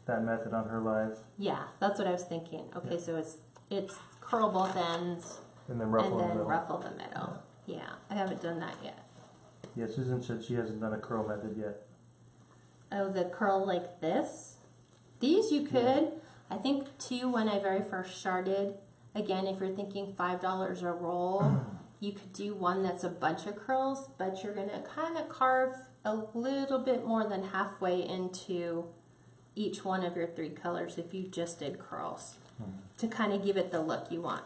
that method on her live. Yeah, that's what I was thinking. Okay, so it's curl both ends and then ruffle and the middle. ruffle the middle. Yeah, I haven't done that yet. Yeah, Susan said she hasn't done a curl method yet. Oh, the curl like this? These you could. I think too, when I very first started, again, if you're thinking $5 a roll, you could do one that's a bunch of curls, but you're gonna kind of carve a little bit more than halfway into each one of your 3 colors if you just did curls to kind of give it the look you want.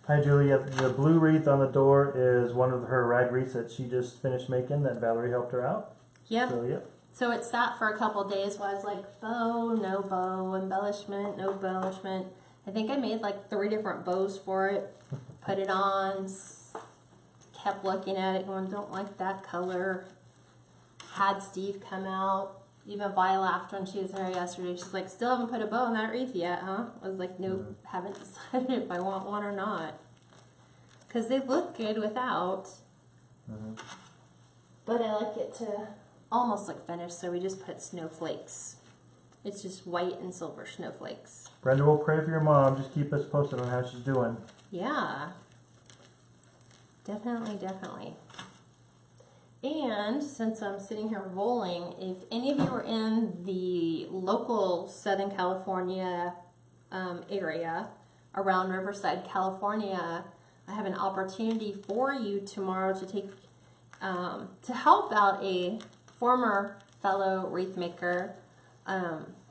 Hi, Julia. The blue wreath on the door is one of her rag wreaths that she just finished making that Valerie helped her out. Yep. So, yep. So it sat for a couple days while I was like, bow, no bow, embellishment, no embellishment. I think I made like 3 different bows for it, put it on, kept looking at it going, don't like that color. Had Steve come out. Even Vi laughed when she was there yesterday. She's like, still haven't put a bow on that wreath yet, huh? I was like, nope, haven't decided if I want one or not. Because they look good without. But I like it to almost look finished, so we just put snowflakes. It's just white and silver snowflakes. Brenda will pray for your mom. Just keep us posted on how she's doing. Yeah. Definitely, definitely. And since I'm sitting here rolling, if any of you are in the local Southern California area, around Riverside, California, I have an opportunity for you tomorrow to take, to help out a former fellow wreath maker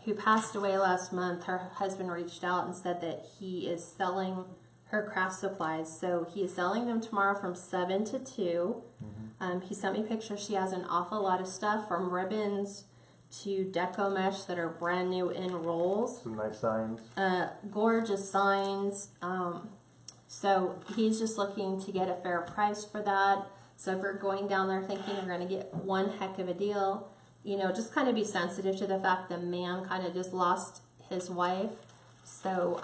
who passed away last month. Her husband reached out and said that he is selling her craft supplies. So he is selling them tomorrow from 7 to 2. He sent me pictures. She has an awful lot of stuff, from ribbons to Deco mesh that are brand new in rolls. Some nice signs. Gorgeous signs. So he's just looking to get a fair price for that. So if you're going down there thinking you're going to get one heck of a deal, you know, just kind of be sensitive to the fact the man kind of just lost his wife. So,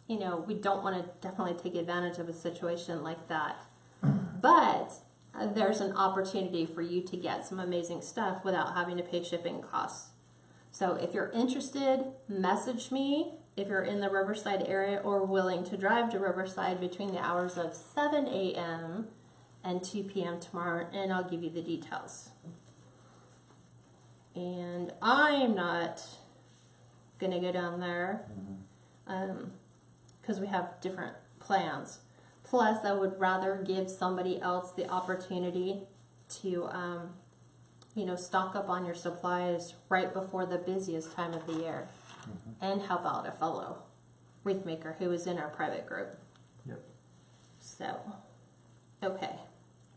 you know, we don't want to definitely take advantage of a situation like that. But there's an opportunity for you to get some amazing stuff without having to pay shipping costs. So if you're interested, message me if you're in the Riverside area or willing to drive to Riverside between the hours of 7 a.m. and 2 p.m. tomorrow, and I'll give you the details. And I'm not going to go down there because we have different plans. Plus, I would rather give somebody else the opportunity to, stock up on your supplies right before the busiest time of the year, and help out a fellow wreath maker who is in our private group. Yep. So, okay.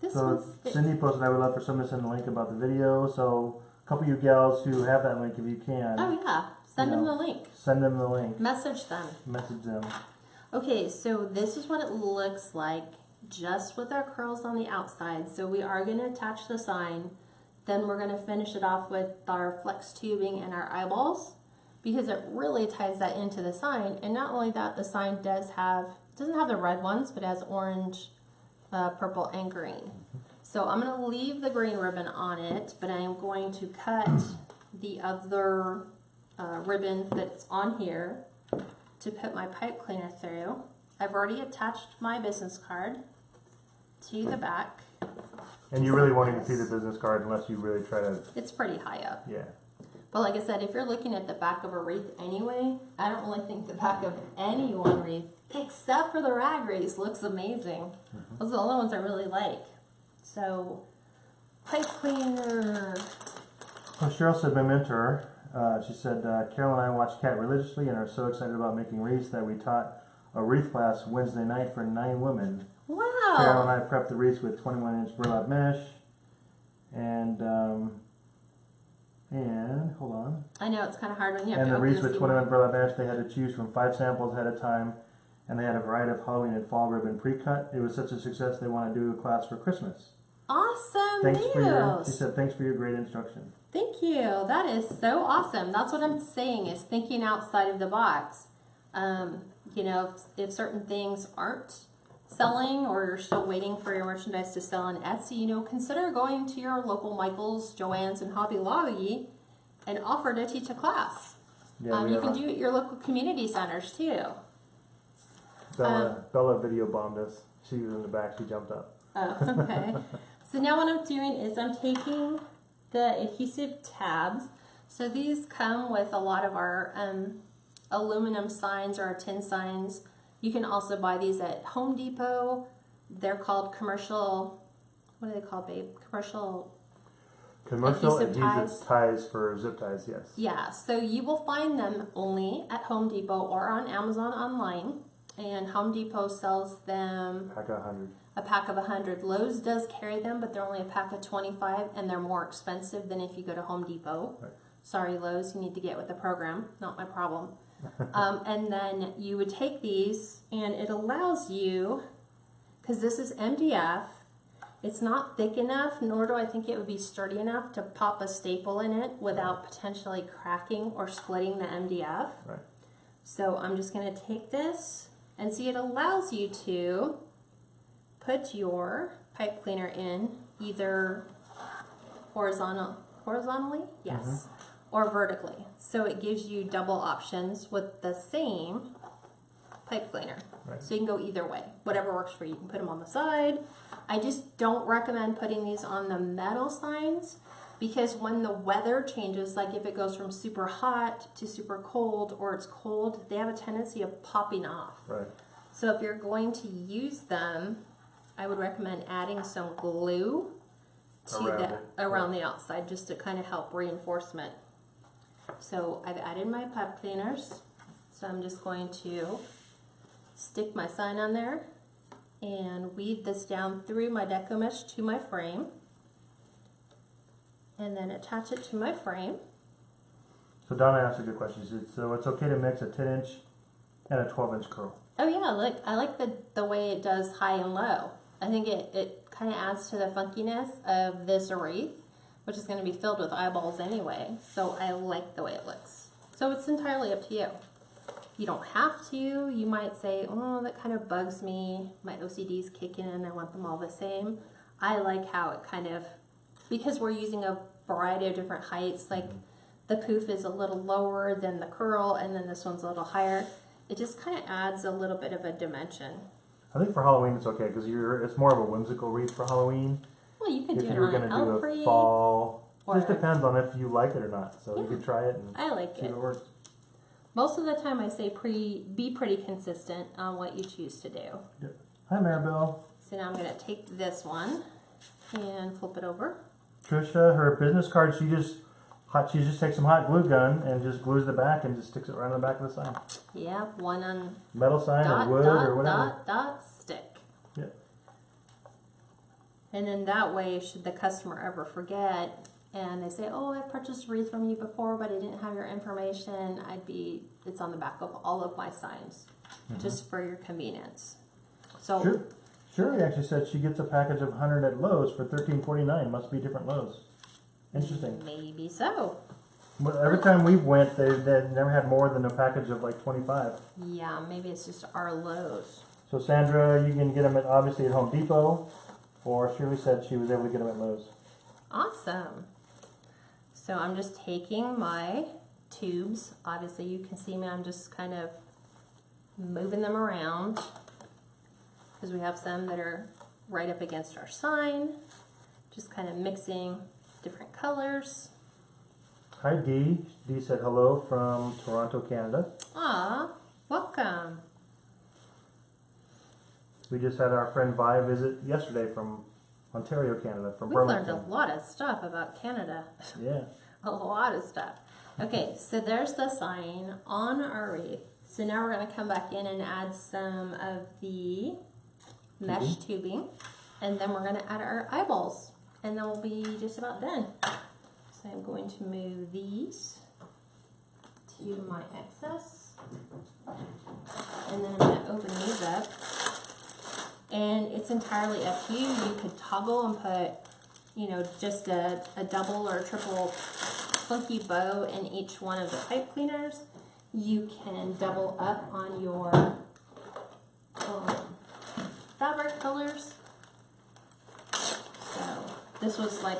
This So one's Cindy posted, I would love for someone to send a link about the video. So a couple of you gals who have that link, if you can. Oh yeah, send them the link. Send them the link. Message them. Message them. Okay, so this is what it looks like just with our curls on the outside. So we are going to attach the sign. Then we're going to finish it off with our flex tubing and our eyeballs, because it really ties that into the sign. And not only that, the sign doesn't have the red ones, but it has orange, purple, and green. So I'm going to leave the green ribbon on it, but I am going to cut the other ribbon that's on here to put my pipe cleaner through. I've already attached my business card to the back. And you really won't even see the business card unless you really try to. It's pretty high up. Yeah. But like I said, if you're looking at the back of a wreath anyway, I don't really think the back of any one wreath, except for the rag wreaths, looks amazing. Those are the only ones I really like. So, pipe cleaner. Well, Cheryl said, my mentor, she said, Carol and I watch Kat religiously and are so excited about making wreaths that we taught a wreath class Wednesday night for 9 women. Wow. Carol and I prepped the wreaths with 21-inch burlap mesh. And hold on. I know it's kind of hard when you have And to the open wreaths this with 21 burlap mesh, they had to choose from 5 samples ahead of time. And they had a variety of Halloween and fall ribbon pre-cut. It was such a success they want to do a class for Christmas. Awesome Thanks news. for your, she said, thanks for your great instruction. Thank you. That is so awesome. That's what I'm saying, is thinking outside of the box. If certain things aren't selling, or you're still waiting for your merchandise to sell on Etsy, consider going to your local Michael's, Joann's, and Hobby Lobby and offer to teach a class. Yeah, You can do it at your local community centers too. Bella video bombed us. She was in the back. She jumped up. Oh, okay. So now what I'm doing is I'm taking the adhesive tabs. So these come with a lot of our aluminum signs or our tin signs. You can also buy these at Home Depot. They're called commercial, what are they called, babe? Commercial adhesive ties for zip ties, yes. Yeah, so you will find them only at Home Depot or on Amazon online. And Home Depot sells them Pack of 100. a pack of 100. Lowe's does carry them, but they're only a pack of 25, and they're more expensive than if you go to Home Depot. Right. Sorry, Lowe's, you need to get with the program. Not my problem. And then you would take these, and it allows you, because this is MDF, it's not thick enough, nor do I think it would be sturdy enough to pop a staple in it without potentially cracking or splitting the MDF. Right. So I'm just going to take this, and see, it allows you to put your pipe cleaner in either horizontally, yes, or vertically. So it gives you double options with the same pipe cleaner. Right. So you can go either way, whatever works for you. You can put them on the side. I just don't recommend putting these on the metal signs, because when the weather changes, like if it goes from super hot to super cold, or it's cold, they have a tendency of popping off. Right. So if you're going to use them, I would recommend adding some glue to around the outside, just to kind of help reinforcement. So I've added my pipe cleaners. So I'm just going to stick my sign on there and weave this down through my Deco mesh to my frame, and then attach it to my frame. So Donna asked a good question. She said, so it's okay to mix a 10-inch and a 12-inch curl? Oh yeah, I like the way it does high and low. I think it kind of adds to the funkiness of this wreath, which is going to be filled with eyeballs anyway. So I like the way it looks. So it's entirely up to you. You don't have to. You might say, oh, that kind of bugs me. My OCD's kicking in. I want them all the same. I like how it kind of, because we're using a variety of different heights, like the poof is a little lower than the curl, and then this one's a little higher. It just kind of adds a little bit of a dimension. I think for Halloween it's okay, because it's more of a whimsical wreath for Halloween. Well, you can do If it you were on going an to elf do a wreath. fall, or just depends on if you like it or not. So you could try it and I like see if it. it works. Most of the time I say be pretty consistent on what you choose to do. Yep. Hi, Maribel. So now I'm going to take this one and flip it over. Trisha, her business card, she just takes some hot glue gun and just glues the back and just sticks it right on the back of the sign. Yeah, one on Metal sign dot, or wood dot, or whatever. dot, dot, stick. Yep. And then that way, should the customer ever forget and they say, oh, I purchased a wreath from you before, but I didn't have your information, it's on the back of all of my signs, just for your convenience. So Sure. Shirley actually said she gets a package of 100 at Lowe's for $13.49. Must be different Lowe's. Interesting. maybe so. But every time we went, they never had more than a package of like 25. Yeah, maybe it's just our Lowe's. So Sandra, you can get them obviously at Home Depot, or Shirley said she was able to get them at Lowe's. Awesome. So I'm just taking my tubes. Obviously you can see me, I'm just kind of moving them around because we have some that are right up against our sign. Just kind of mixing different colors. Hi Dee. Dee said hello from Toronto, Canada. Aw, welcome. We just had our friend Vi visit yesterday from Ontario, Canada, from We've Burlington. learned a lot of stuff about Canada. Yeah. A lot of stuff. Okay, so there's the sign on our wreath. So now we're going to come back in and add some of the mesh tubing. And then we're going to add our eyeballs. And then we'll be just about done. So I'm going to move these to my excess. And then I'm going to open these up. And it's entirely up to you. You could toggle and put, you know, just a double or triple funky bow in each one of the pipe cleaners. You can double up on your fabric colors. So this was like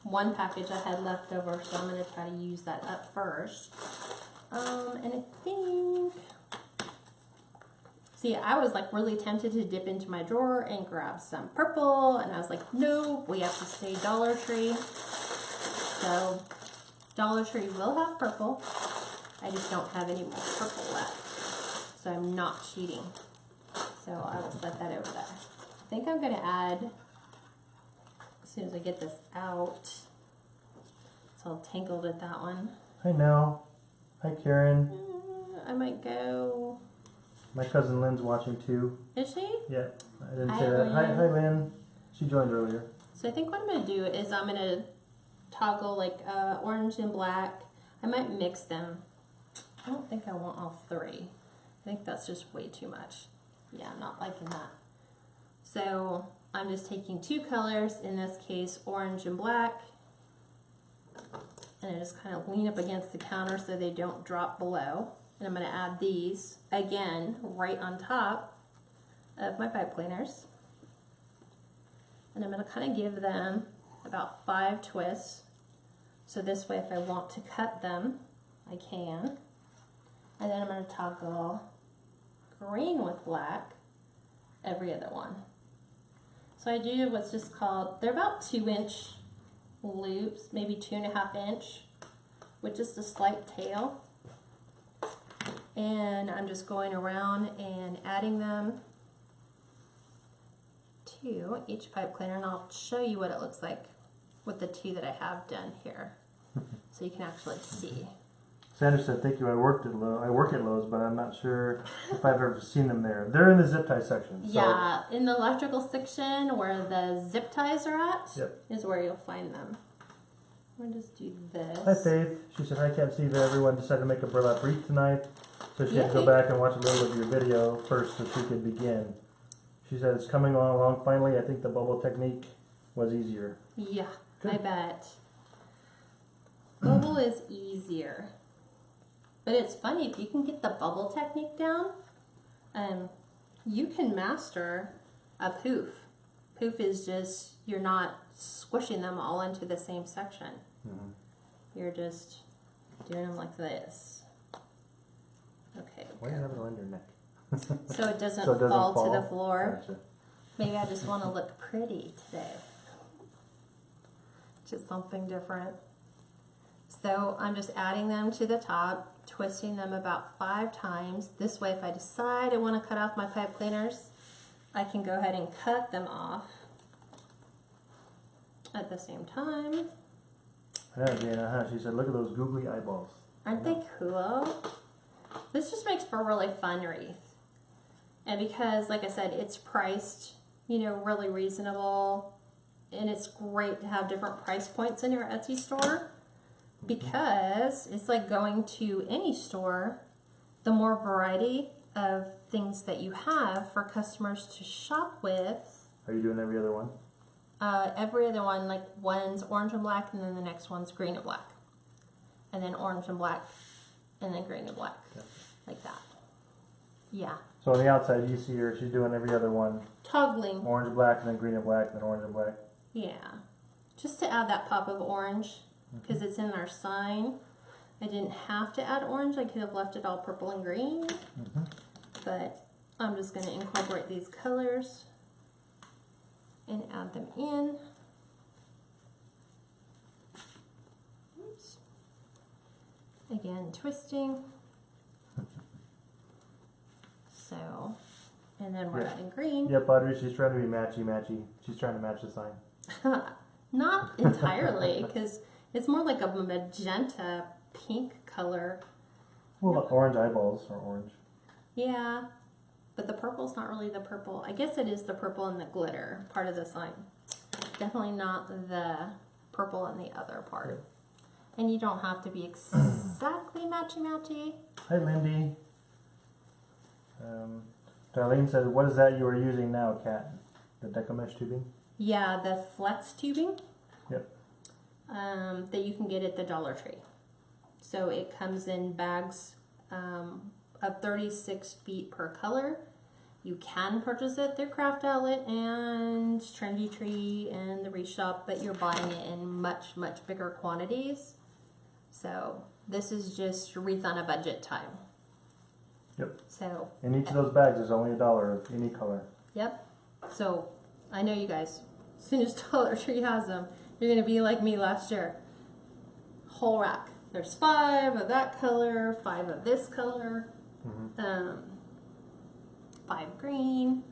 one package I had left over, so I'm going to try to use that up first. And I think... See, I was like really tempted to dip into my drawer and grab some purple, and I was like, no, we have to stay Dollar Tree. So Dollar Tree will have purple. I just don't have any more purple left. So I'm not cheating. So I will set that over there. I think I'm going to add, as soon as I get this out, it's all tangled at that one. Hi Nell. Hi Karen. I might go... My cousin Lynn's watching too. Is she? Yeah, I didn't Hi, say that. Hi, Lynn. hi Lynn. She joined earlier. So I think what I'm going to do is I'm going to toggle like orange and black. I might mix them. I don't think I want all three. I think that's just way too much. Yeah, I'm not liking that. So I'm just taking two colors, in this case orange and black, and I just kind of lean up against the counter so they don't drop below. And I'm going to add these again right on top of my pipe cleaners. And I'm going to kind of give them about 5 twists. So this way if I want to cut them, I can. And then I'm going to toggle green with black every other one. So I do what's just called, they're about 2-inch loops, maybe 2.5 inch, with just a slight tail. And I'm just going around and adding them to each pipe cleaner, and I'll show you what it looks like with the 2 that I have done here, so you can actually see. Sandra said, "Thank you. I work at Lowe's, but I'm not sure if I've ever seen them there. They're in the zip tie section." So. Yeah, in the electrical section where the zip ties are at, Yep. is where you'll find them. I'm gonna just do this. Hi Faith. She said, "I can't see that everyone decided to make a burlap wreath tonight, so she had to go back and watch a little of your video first so she could begin." She said, "It's coming along finally. I think the bubble technique was easier." Yeah, Good. I bet. Bubble is easier. But it's funny, if you can get the bubble technique down, you can master a poof. Poof is just, you're not squishing them all into the same section. Mm-hmm. You're just doing them like this. Okay. Why do you have it on your neck? So it doesn't, So it doesn't fall to fall? the floor. Gotcha. Maybe I just want to look pretty today. Just something different. So I'm just adding them to the top. twisting them about 5 times. This way, if I decide I want to cut off my pipe cleaners, I can go ahead and cut them off at the same time. Yeah, Diana, she said, look at those googly eyeballs. Aren't they cool? This just makes for a really fun wreath. And because, like I said, it's priced, you know, really reasonable. And it's great to have different price points in your Etsy store. Because it's like going to any store, the more variety of things that you have for customers to shop with. Are you doing every other one? Every other one, like one's orange and black, and then the next one's green and black. And then orange and black, and then green and black. Okay. Like that. Yeah. So on the outside, you see her, she's doing every other one. Toggling. Orange and black, and then green and black, and then orange and black. Yeah. Just to add that pop of orange, because it's in our sign. I didn't have to add orange. I could have left it all purple and green. But I'm just going to incorporate these colors and add them in. Oops. Again, twisting. So, and then we're adding green. Yep, Audrey, she's trying to be matchy-matchy. She's trying to match the sign. Not entirely, because it's more like a magenta pink color. Well, the orange eyeballs are orange. Yeah, but the purple's not really the purple. I guess it is the purple and the glitter part of the sign. Definitely not the purple and the other part. And you don't have to be exactly matchy-matchy. Hi, Lindy. Darlene said, what is that you are using now, Kat? The Deco mesh tubing? Yeah, the flex tubing. Yep. That you can get at the Dollar Tree. So it comes in bags of 36 feet per color. You can purchase it through Craft Outlet and Trendy Tree and the Wreath Shop, but you're buying it in much, much bigger quantities. So this is just Wreath on a budget time. Yep. So in each of those bags is only $1 of any color. Yep. So I know you guys, as soon as Dollar Tree has them, you're going to be like me last year. Whole rack. There's 5 of that color, 5 of this color, 5 green,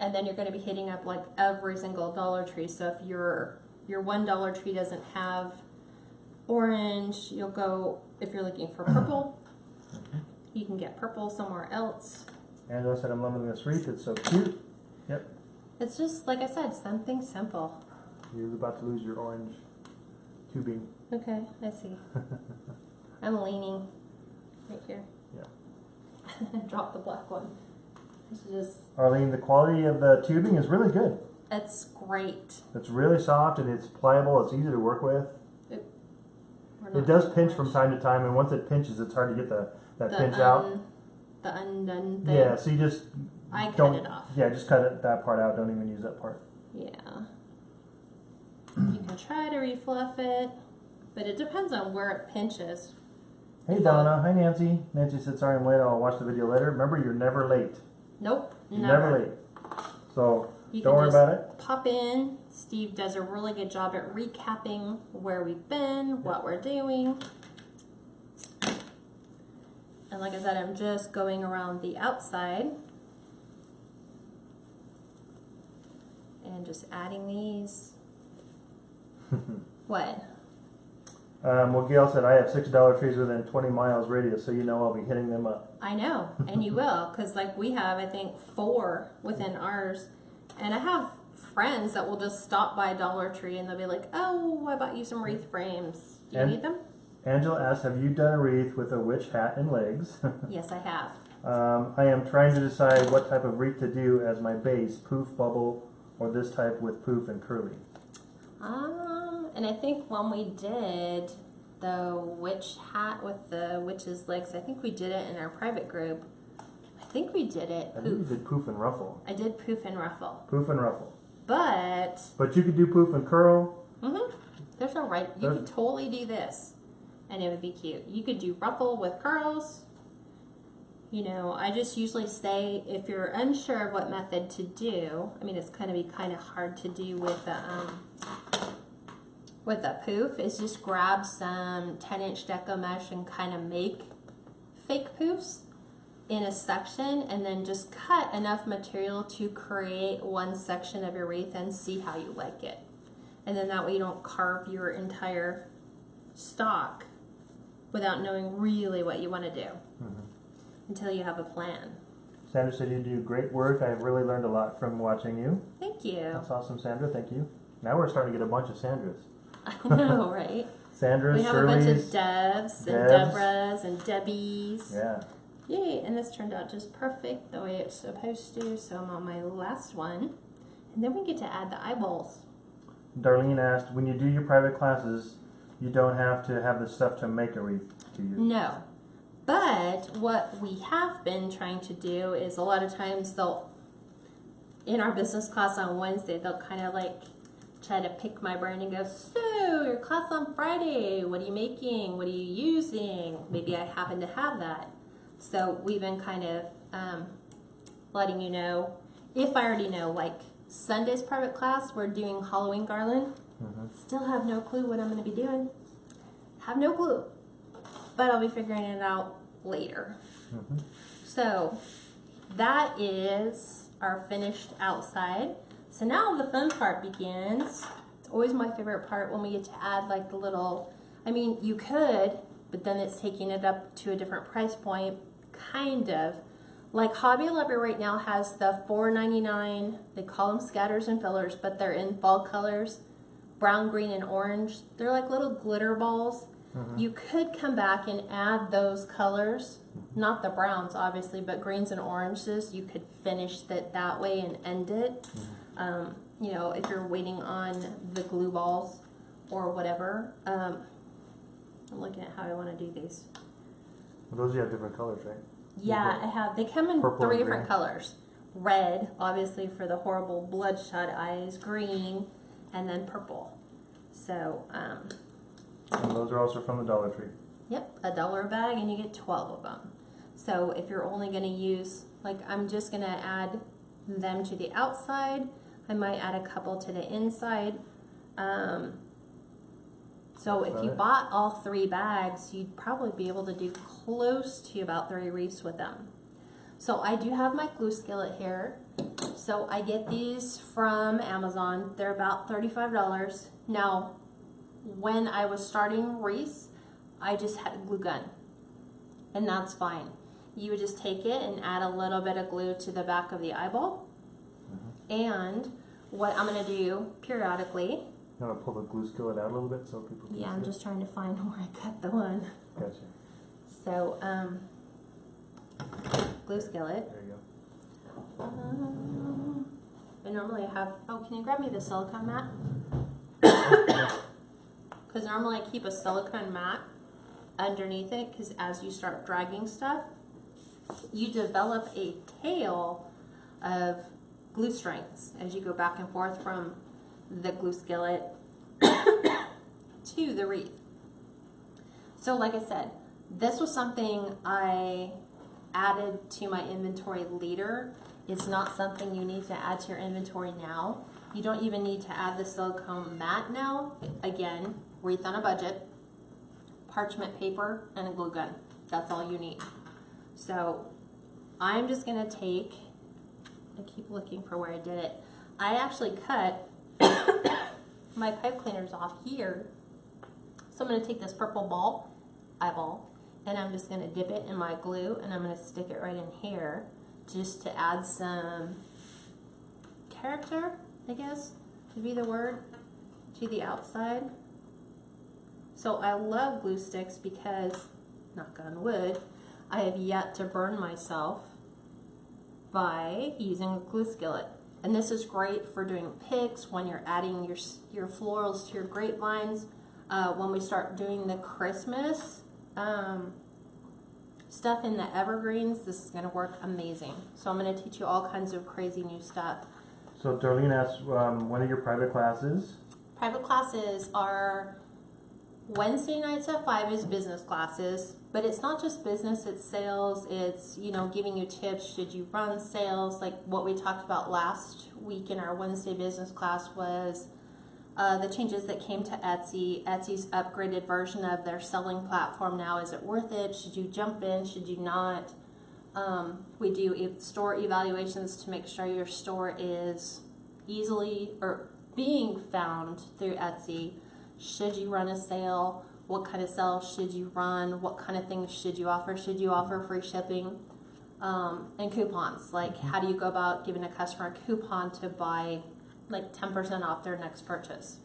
and then you're going to be hitting up like every single Dollar Tree. So if your one Dollar Tree doesn't have orange, you'll go, if you're looking for purple, you can get purple somewhere else. Angela said, I'm loving this wreath. It's so cute. Yep. It's just, like I said, something simple. You're about to lose your orange tubing. Okay, I see. I'm leaning right here. Yeah. Drop the black one. It's just, Arlene, the quality of the tubing is really good. it's great. It's really soft and it's pliable. It's easy to work with. It does pinch from time to time, and once it pinches, it's hard to get that pinch out. The undone thing. Yeah, so you just I cut don't. it off. Yeah, just cut that part out. Don't even use that part. Yeah. You can try to refluff it, but it depends on where it pinches. Hey Donna, hi Nancy. Nancy said, sorry I'm late, I'll watch the video later. Remember, you're never late. Nope, You're never late. So, you don't worry about it. Pop in. Steve does a really good job at recapping where we've been, what we're doing. And like I said, I'm just going around the outside and just adding these. What? Well, Gail said, I have $6 trees within 20 miles radius, so you know I'll be hitting them up. I know, and you will, because like we have, I think, 4 within ours. And I have friends that will just stop by Dollar Tree and they'll be like, oh, I bought you some wreath frames. Do you need them? Angela asked, have you done a wreath with a witch hat and legs? Yes, I have. I am trying to decide what type of wreath to do as my base, poof, bubble, or this type with poof and curly. And I think when we did the witch hat with the witch's legs, I think we did it in our private group. I think we did it I think you did poof and ruffle. I did poof and ruffle. Poof and ruffle. But you could do poof and curl. there's no right. You could totally do this, and it would be cute. You could do ruffle with curls. You know, I just usually say if you're unsure of what method to do. I mean, it's going to be kind of hard to do with the poof. Is just grab some 10-inch Deco mesh and kind of make fake poofs in a section and then just cut enough material to create one section of your wreath and see how you like it. And then that way you don't carve your entire stock without knowing really what you want to do until you have a plan. Sandra said you do great work. I've really learned a lot from watching you. Thank you. That's awesome, Sandra. Thank you. Now we're starting to get a bunch of Sandras. I know, right? Sandra, We have a bunch of Shirley's. Devs and Debs. Debras and Debbies. Yeah. Yay, and this turned out just perfect the way it's supposed to, so I'm on my last one. And then we get to add the eyeballs. Darlene asked, when you do your private classes, you don't have to have the stuff to make a wreath, do you? No. But what we have been trying to do is a lot of times they'll, in our business class on Wednesday, they'll kind of like try to pick my brain and go, so your class on Friday, what are you making? What are you using? Maybe I happen to have that. So we've been kind of letting you know, if I already know, like Sunday's private class, we're doing Halloween garland. Still have no clue what I'm going to be doing. Have no clue. But I'll be figuring it out later. So that is our finished outside. So now the fun part begins. It's always my favorite part when we get to add like the little, I mean, you could, but then it's taking it up to a different price point, kind of. Like Hobby Lobby right now has the $4.99, they call them scatters and fillers, but they're in fall colors, brown, green, and orange. They're like little glitter balls. You could come back and add those colors, not the browns obviously, but greens and oranges. You could finish it that way and end it. You know, if you're waiting on the glue balls or whatever. I'm looking at how I want to do these. Well, those you have different colors, right? Yeah, I have. They come in Purple 3 and different green. colors. Red, obviously for the horrible bloodshot eyes, green, and then purple. So, And those are also from the Dollar Tree. yep, $1 a bag and you get 12 of them. So if you're only going to use, like I'm just going to add them to the outside. I might add a couple to the inside. So if you bought all 3 bags, you'd probably be able to do close to about 3 wreaths with them. So I do have my glue skillet here. So I get these from Amazon. They're about $35. Now, when I was starting wreaths, I just had a glue gun. And that's fine. You would just take it and add a little bit of glue to the back of the eyeball. And what I'm going to do periodically, You want to pull the glue skillet out a little bit so people can see I'm it? just trying to find where I cut the one. Gotcha. So, glue skillet. There you go. I normally have, oh, can you grab me the silicone mat? Because normally I keep a silicone mat underneath it, because as you start dragging stuff, you develop a tail of glue strings as you go back and forth from the glue skillet to the wreath. So like I said, this was something I added to my inventory later. It's not something you need to add to your inventory now. You don't even need to add the silicone mat now. Again, wreath on a budget, parchment paper, and a glue gun. That's all you need. So I'm just gonna take, I keep looking for where I did it. I actually cut my pipe cleaners off here. So I'm gonna take this purple eyeball, and I'm just gonna dip it in my glue, and I'm gonna stick it right in here just to add some character, I guess would be the word, to the outside. So I love glue sticks because, knock on wood, I have yet to burn myself by using a glue skillet. And this is great for doing picks, when you're adding your florals to your grapevines, when we start doing the Christmas stuff in the evergreens. This is going to work amazing. So I'm going to teach you all kinds of crazy new stuff. So Darlene asks, when are your private classes? Private classes are Wednesday nights at 5 is business classes, but it's not just business, it's sales, it's, you know, giving you tips. Should you run sales? Like what we talked about last week in our Wednesday business class was the changes that came to Etsy, Etsy's upgraded version of their selling platform now. Is it worth it? Should you jump in? Should you not? We do store evaluations to make sure your store is easily or being found through Etsy. Should you run a sale? What kind of sale should you run? What kind of things should you offer? Should you offer free shipping? And coupons. Like, how do you go about giving a customer a coupon to buy like 10% off their next purchase?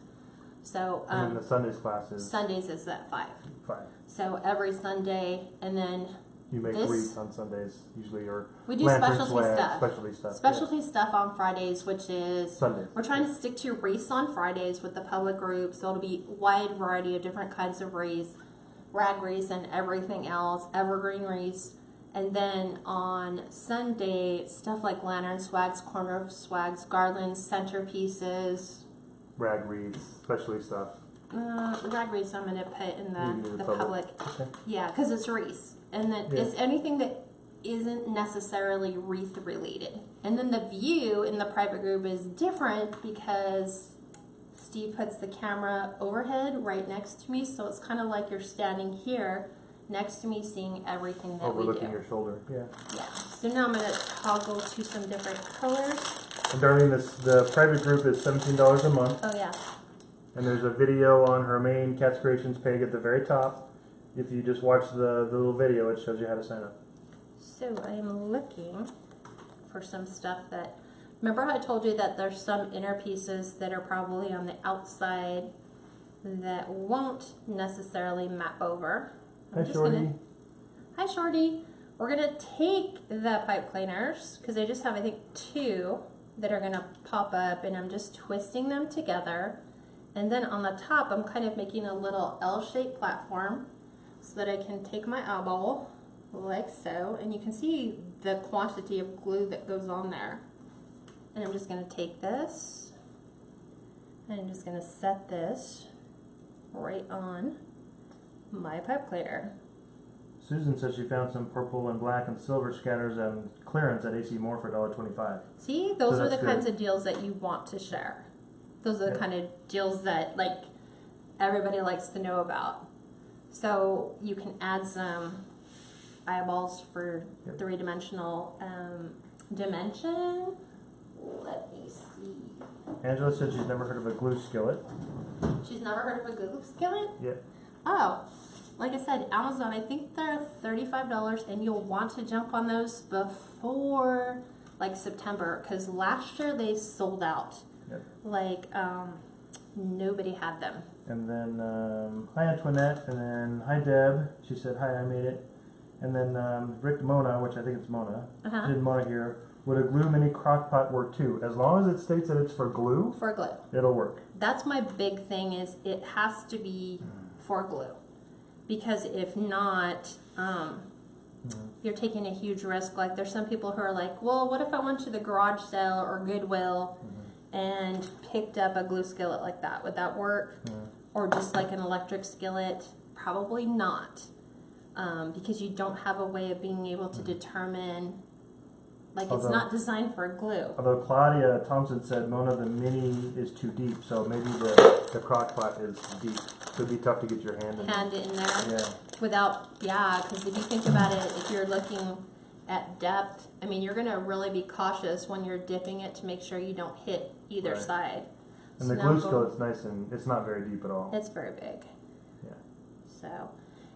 So and the Sundays classes. Sundays is at 5. 5. So every Sunday, and then You make wreaths on Sundays usually, or we do lantern specialty swag, stuff. Specialty stuff. Specialty stuff on Fridays, which is Sundays. We're trying to stick to wreaths on Fridays with the public group, so it'll be wide variety of different kinds of wreaths, rag wreaths, and everything else, evergreen wreaths. And then on Sunday, stuff like lantern swags, corner swags, garlands, centerpieces. Rag wreaths, specialty stuff. Rag wreaths I'm going to put in the public. Okay. Yeah, because it's wreaths. And then it's anything that isn't necessarily wreath related. And then the view in the private group is different because Steve puts the camera overhead right next to me, so it's kind of like you're standing here next to me seeing everything that we do. Overlooking your shoulder, yeah. Yeah. So now I'm going to toggle to some different colors. And Darlene, the private group is $17 a month. Oh yeah. And there's a video on her main Cats Creations page at the very top. If you just watch the little video, it shows you how to sign up. So I'm looking for some stuff that, remember how I told you that there's some inner pieces that are probably on the outside that won't necessarily map over. Hi, Shorty. Hi, Shorty. We're going to take the pipe cleaners, because I just have, I think, 2 that are going to pop up, and I'm just twisting them together. And then on the top, I'm kind of making a little L-shaped platform so that I can take my eyeball like so, and you can see the quantity of glue that goes on there. And I'm just going to take this, and I'm just going to set this right on my pipe cleaner. Susan says she found some purple and black and silver scatters and clearance at AC Moore for $1.25. See, those are the kinds of deals that you want to share. Those are the kind of deals that like everybody likes to know about. So you can add some eyeballs for 3-dimensional dimension. Let me see. Angela said she's never heard of a glue skillet. She's never heard of a glue skillet? Yep. Oh, like I said, Amazon, I think they're $35, and you'll want to jump on those before like September, because last year they sold out. Yep. Like nobody had them. And then hi Antoinette, and then hi Deb. She said hi, I made it. And then Rick Mona, which I think it's Mona. Did Mona here? Would a glue mini crock pot work too? As long as it states that it's for glue. For glue. It'll work. That's my big thing, is it has to be for glue. Because if not, you're taking a huge risk. Like there's some people who are like, well, what if I went to the garage sale or Goodwill and picked up a glue skillet like that? Would that work? Or just like an electric skillet? Probably not. Because you don't have a way of being able to determine, like it's not designed for glue. Although Claudia Thompson said, Mona, the mini is too deep, so maybe the crock pot is deep. Could be tough to get your hand in there. Yeah. Without, because if you think about it, if you're looking at depth, I mean, you're going to really be cautious when you're dipping it to make sure you don't hit either side. And the glue skillet's nice, and it's not very deep at all. It's very big. Yeah. So,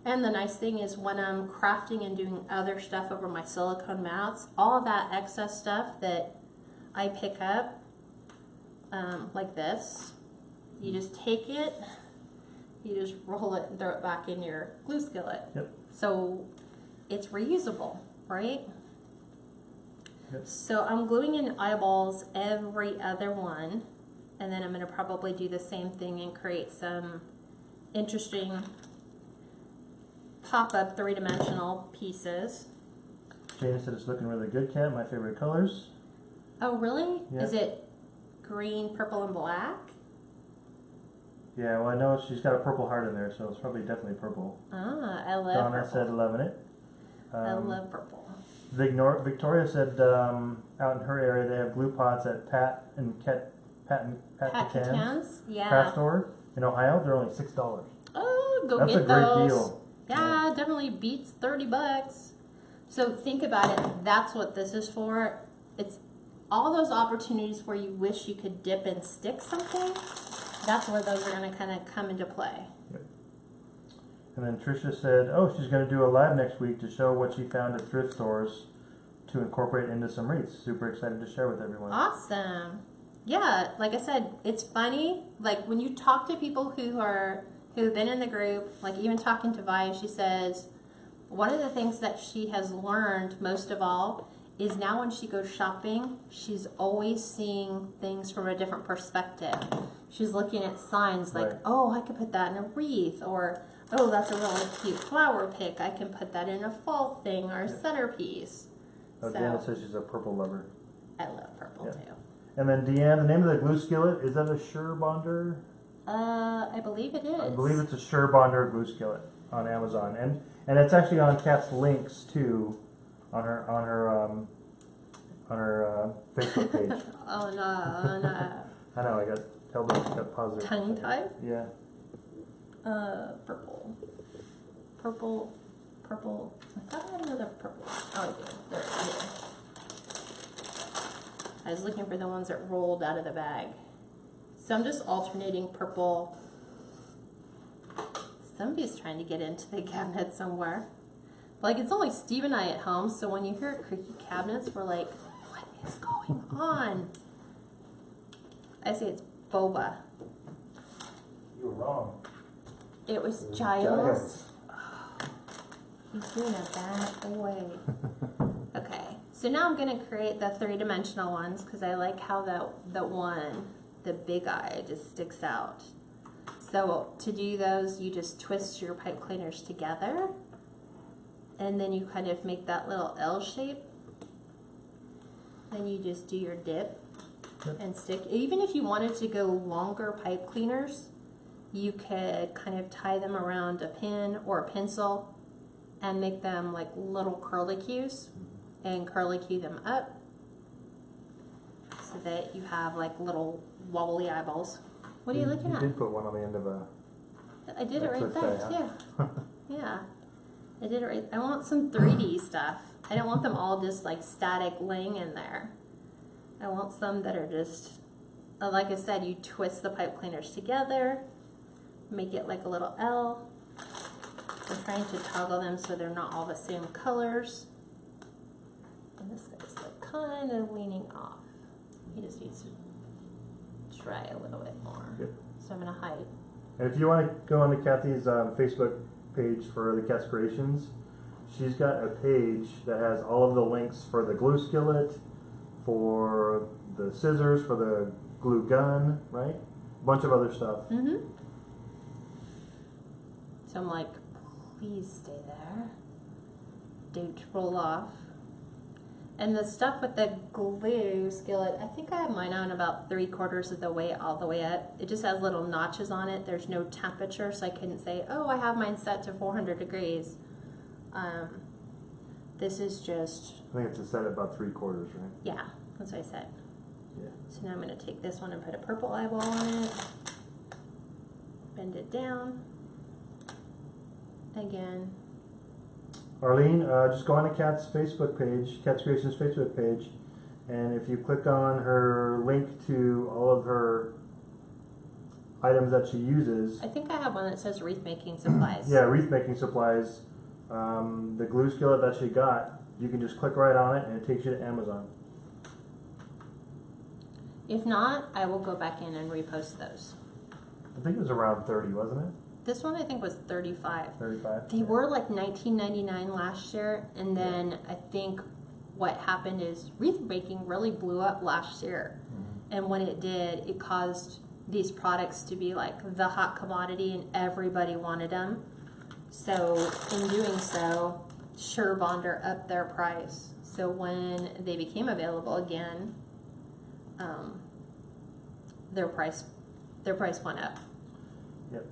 and the nice thing is when I'm crafting and doing other stuff over my silicone mats, all that excess stuff that I pick up, like this, you just take it, you just roll it and throw it back in your glue skillet. Yep. So it's reusable, right? Yep. So I'm gluing in eyeballs every other one, and then I'm going to probably do the same thing and create some interesting pop-up 3-dimensional pieces. Jana said it's looking really good, Kat. My favorite colors. Oh, really? Yeah. Is it green, purple, and black? Yeah, well, I know she's got a purple heart in there, so it's probably definitely purple. Ah, I love Donna purple. said loving it. I love purple. Victoria said out in her area they have glue pots at Pat and Pat Catans Catans, yeah. craft store in Ohio. They're only $6. Oh, go That's get a great those. deal. Yeah, definitely beats $30. So think about it. That's what this is for. It's all those opportunities where you wish you could dip and stick something. That's where those are going to kind of come into play. Yep. And then Trisha said, oh, she's going to do a live next week to show what she found at thrift stores to incorporate into some wreaths. Super excited to share with everyone. Awesome. Yeah, like I said, it's funny. Like when you talk to people who've been in the group, like even talking to Vi, she says one of the things that she has learned most of all is now when she goes shopping, she's always seeing things from a different perspective. She's looking at signs like, Right. oh, I could put that in a wreath, or oh, that's a really cute flower pick. I can put that in a fall thing or a centerpiece. Oh, Deanna says she's a purple lover. I love purple too. And then Deanne, the name of the glue skillet, is that a Sure Bonder? I believe it is. I believe it's a Sure Bonder glue skillet on Amazon, and it's actually on Kat's links too, on her Facebook page. Oh no. I know, I got held up, got positive. Tongue tied? Yeah. Purple. I thought I had another purple. Oh, I do. There it is. I was looking for the ones that rolled out of the bag. So I'm just alternating purple. Somebody's trying to get into the cabinet somewhere. Like, it's only Steve and I at home, so when you hear creaky cabinets, we're like, what is going on? I say it's boba. You were wrong. It was Giles. Oh, he's doing a bad boy. Okay, so now I'm going to create the three-dimensional ones because I like how the big eye just sticks out. So to do those, you just twist your pipe cleaners together, and then you kind of make that little L shape. Then you just do your dip and stick. Even if you wanted to go longer pipe cleaners, you could kind of tie them around a pin or a pencil and make them like little curlicues and curlicue them up so that you have like little wobbly eyeballs. What are you looking You at? did put one on the end of a... I did it right Let's there say, too. Yeah, I did it right. I want some 3D stuff. I don't want them all just like static laying in there. I want some that are just, like I said, you twist the pipe cleaners together, make it like a little L. I'm trying to toggle them so they're not all the same colors. And this guy's like kind of leaning off. He just needs to dry a little bit more. Yep. So I'm gonna hide. And if you want to go onto Kathy's Facebook page for the Kat's Creations, she's got a page that has all of the links for the glue skillet, for the scissors, for the glue gun, right? A bunch of other stuff. Mm-hmm. So I'm like, please stay there. Don't roll off. And the stuff with the glue skillet, I think I have mine on about 3/4 of the way all the way up. It just has little notches on it. There's no temperature, so I couldn't say, oh, I have mine set to 400 degrees. This is just... I think it's set at about 3/4, right? Yeah, that's what I said. Yeah. So now I'm going to take this one and put a purple eyeball on it. Bend it down. Again. Arlene, just go on to Kat's Facebook page, Kat's Creations Facebook page, and if you click on her link to all of her items that she uses, I think I have one that says Wreath Making Supplies. yeah, wreath making supplies, the glue skillet that she got, you can just click right on it and it takes you to Amazon. If not, I will go back in and repost those. I think it was around 30, wasn't it? This one I think was 35. 35? They were like $19.99 last year, and then I think what happened is Wreath Making really blew up last year. And when it did, it caused these products to be like the hot commodity and everybody wanted them. So in doing so, Sure Bonder upped their price. So when they became available again, their price went up. Yep.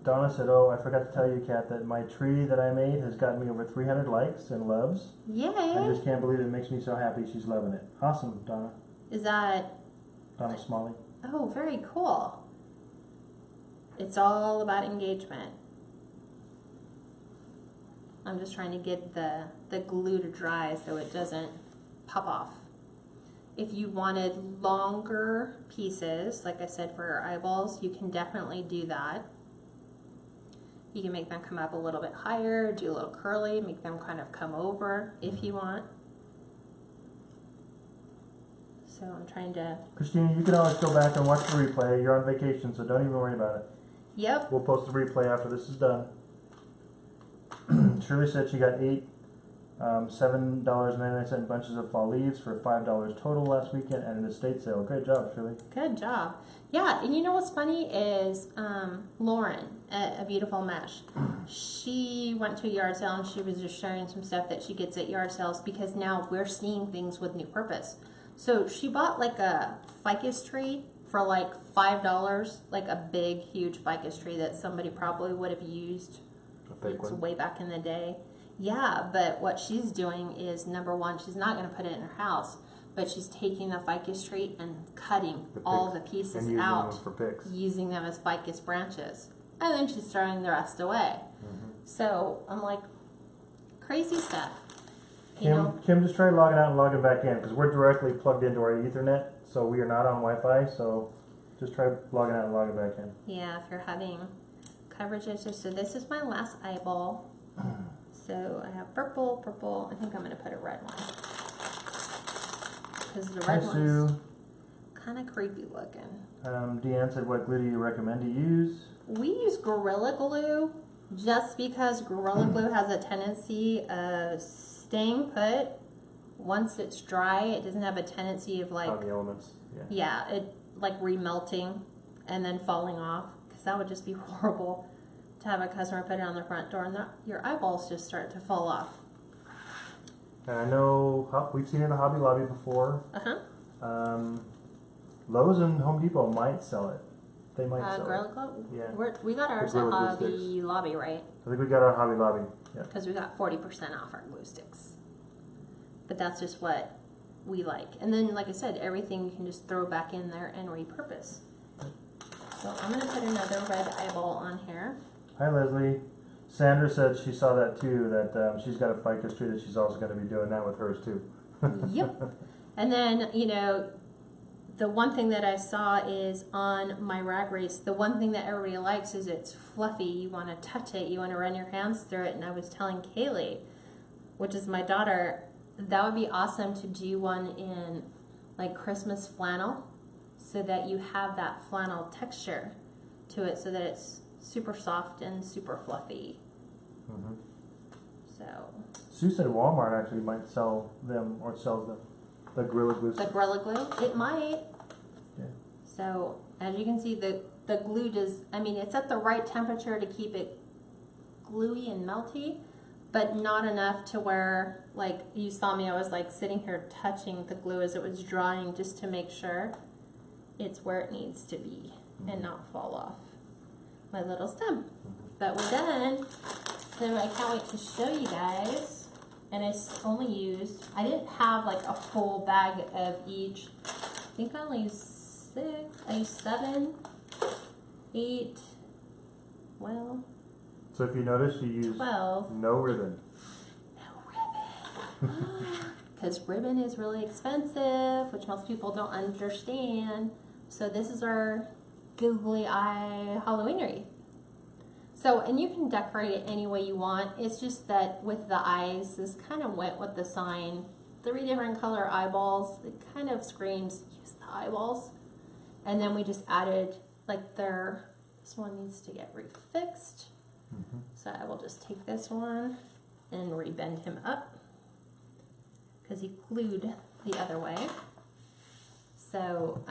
Donna said, oh, I forgot to tell you, Kat, that my tree that I made has gotten me over 300 likes and loves. Yay! I just can't believe it makes me so happy. She's loving it. Awesome, Donna. Is that Donna Smalley. Oh, very cool. It's all about engagement. I'm just trying to get the glue to dry so it doesn't pop off. If you wanted longer pieces, like I said, for your eyeballs, you can definitely do that. You can make them come up a little bit higher, do a little curly, make them kind of come over if you want. So I'm trying to... Christine, you can always go back and watch the replay. You're on vacation, so don't even worry about it. Yep. We'll post the replay after this is done. Shirley said she got 8 $7.99 bunches of fall leaves for $5 total last weekend at an estate sale. Great job, Shirley. Good job. Yeah, and you know what's funny is Lauren at A Beautiful Mesh. She went to a yard sale and she was just sharing some stuff that she gets at yard sales because now we're seeing things with new purpose. So she bought like a ficus tree for like $5, like a big, huge ficus tree that somebody probably would have used way back in the day. Yeah, but what she's doing is, number one, she's not going to put it in her house, but she's taking the ficus tree and cutting all the pieces and out, them for picks. using them as ficus branches, and then she's throwing the rest away. So I'm like, crazy stuff. Kim just tried logging out and logging back in because we're directly plugged into our Ethernet, so we are not on Wi-Fi. So just try logging out and logging back in. Yeah, if you're having coverage issues. So this is my last eyeball. So I have purple, purple. I think I'm going to put a red one because the red one's kind of creepy looking. Deanne said, "What glue do you recommend to use?" We use Gorilla Glue just because Gorilla Glue has a tendency of staying put. Once it's dry, it doesn't have a tendency of like the elements. Yeah, it like remelting and then falling off, because that would just be horrible to have a customer put it on their front door and your eyeballs just start to fall off. And I know we've seen it in Hobby Lobby before. Lowe's and Home Depot might sell it. They might sell Gorilla it. Glue? Yeah. We got ours at Hobby Lobby, right? I think we got our Hobby Lobby. Yeah. Because we got 40% off our glue sticks. But that's just what we like. And then, like I said, everything you can just throw back in there and repurpose. So I'm going to put another red eyeball on here. Hi, Leslie. Sandra said she saw that too, that she's got a ficus tree that she's also going to be doing that with hers too. Yep. And then, you know, the one thing that I saw is on my rag race, the one thing that everybody likes is it's fluffy. You want to touch it. You want to run your hands through it. And I was telling Kaylee, which is my daughter, that would be awesome to do one in like Christmas flannel so that you have that flannel texture to it so that it's super soft and super fluffy. So Sue said Walmart actually might sell them or sells them. The Gorilla Glue. the Gorilla Glue, it might. Yeah. So as you can see, the glue does, I mean, it's at the right temperature to keep it gluey and melty, but not enough to where, like you saw me, I was like sitting here touching the glue as it was drying just to make sure it's where it needs to be and not fall off my little stem. But we're done. So I can't wait to show you guys. And I only used, I didn't have like a full bag of each. I think I only used 6, I used 7, 8, well. So if you notice, you use 12. no ribbon. No ribbon. Because ribbon is really expensive, which most people don't understand. So this is our googly eye Halloween wreath. So, and you can decorate it any way you want. It's just that with the eyes, this kind of went with the sign. 3 different color eyeballs. It kind of screams, use the eyeballs. And then we just added, like this one needs to get refixed. So I will just take this one and rebend him up because he glued the other way. So,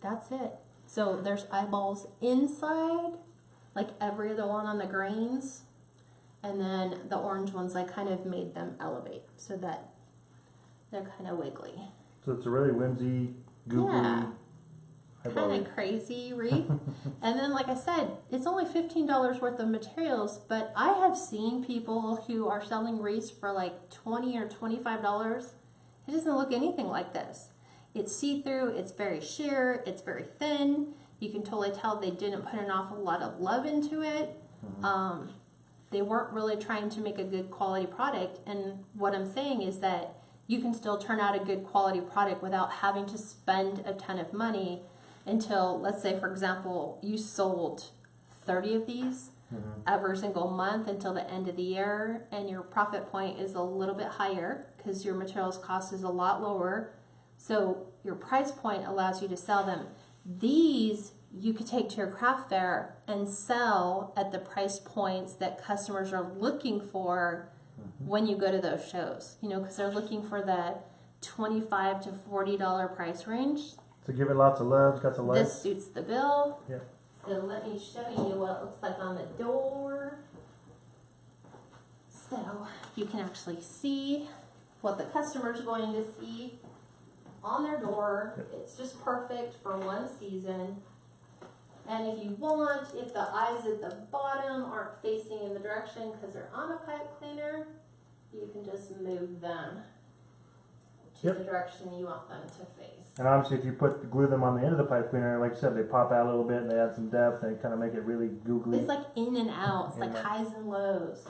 that's it. So there's eyeballs inside, like every other one on the grains, and then the orange ones, I kind of made them elevate so that they're kind of wiggly. So it's a really whimsy, googly, kind of crazy wreath. And then, like I said, it's only $15 worth of materials, but I have seen people who are selling wreaths for like $20 or $25. It doesn't look anything like this. It's see-through, it's very sheer, it's very thin. You can totally tell they didn't put an awful lot of love into it. They weren't really trying to make a good quality product. And what I'm saying is that you can still turn out a good quality product without having to spend a ton of money until, let's say, for example, you sold 30 of these every single month until the end of the year, and your profit point is a little bit higher because your materials cost is a lot lower. So your price point allows you to sell them. These you could take to your craft fair and sell at the price points that customers are looking for when you go to those shows. You know, because they're looking for the $25 to $40 price range. So give it lots of love. Got the lights. This suits the bill. Yeah. So let me show you what it looks like on the door. So you can actually see what the customer's going to see on their door. It's just perfect for one season. And if you want, if the eyes at the bottom aren't facing in the direction because they're on a pipe cleaner, you can just move them to the direction you want them to face. And obviously, if you glue them on the end of the pipe cleaner, like I said, they pop out a little bit and they add some depth and kind of make it really googly. It's like in and out. It's like highs and lows.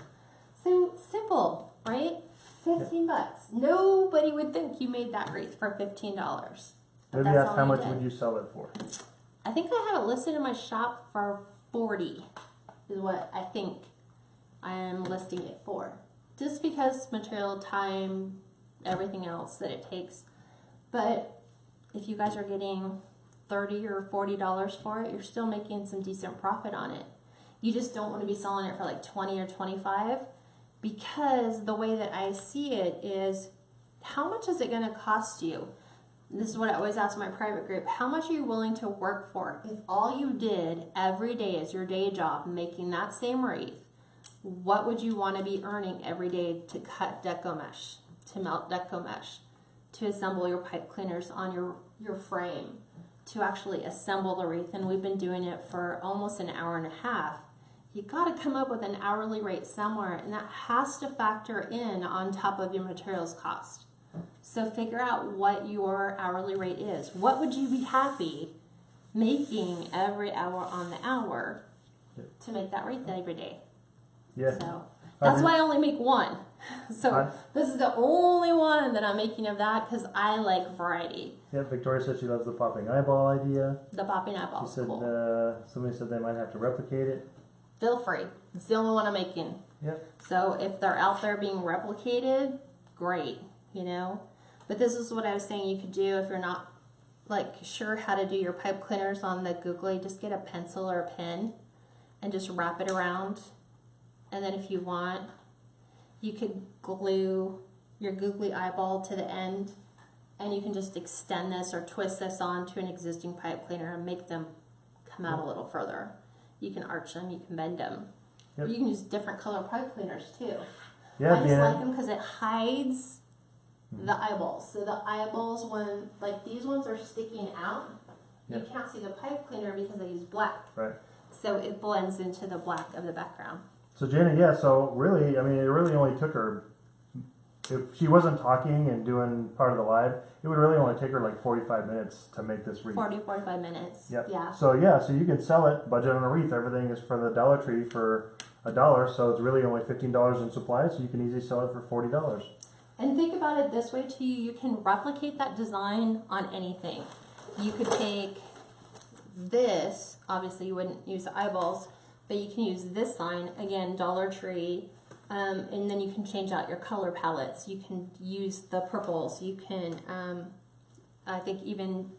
So simple, right? 15 bucks. Nobody would think you made that wreath for $15. Maybe that's how much would you sell it for? I think I have it listed in my shop for 40 is what I think I am listing it for. Just because material, time, everything else that it takes. But if you guys are getting $30 or $40 for it, you're still making some decent profit on it. You just don't want to be selling it for like 20 or 25 because the way that I see it is, how much is it going to cost you? This is what I always ask my private group. How much are you willing to work for? If all you did every day is your day job, making that same wreath, what would you want to be earning every day to cut Deco mesh, to melt Deco mesh, to assemble your pipe cleaners on your frame, to actually assemble the wreath? And we've been doing it for almost an hour and a half. You got to come up with an hourly rate somewhere, and that has to factor in on top of your materials cost. So figure out what your hourly rate is. What would you be happy making every hour on the hour to make that wreath every day? Yeah. So that's why I only make one. So this is the only one that I'm making of that because I like variety. Yeah, Victoria said she loves the popping eyeball idea. The popping eyeball. She said cool. Somebody said they might have to replicate it. Feel free. It's the only one I'm making. Yep. So if they're out there being replicated, great, you know. But this is what I was saying you could do if you're not like sure how to do your pipe cleaners on the googly. Just get a pencil or a pen and just wrap it around. And then if you want, you could glue your googly eyeball to the end, and you can just extend this or twist this onto an existing pipe cleaner and make them come out a little further. You can arch them, you can bend them. Or you can use different color pipe cleaners too. Yeah, I just like them because it hides the eyeballs. So the eyeballs, when like these ones are sticking out, you can't see the pipe cleaner because I use black. Right. So it blends into the black of the background. So Janet, so really, I mean, it really only took her, if she wasn't talking and doing part of the live, it would really only take her like 45 minutes to make this wreath. 45 minutes. Yep. Yeah. So so you can sell it, budget on a wreath. Everything is for the Dollar Tree for $1, so it's really only $15 in supplies, so you can easily sell it for $40. And think about it this way too, you can replicate that design on anything. You could take this, obviously you wouldn't use the eyeballs, but you can use this sign, again, Dollar Tree, and then you can change out your color palettes. You can use the purples. You can, I think even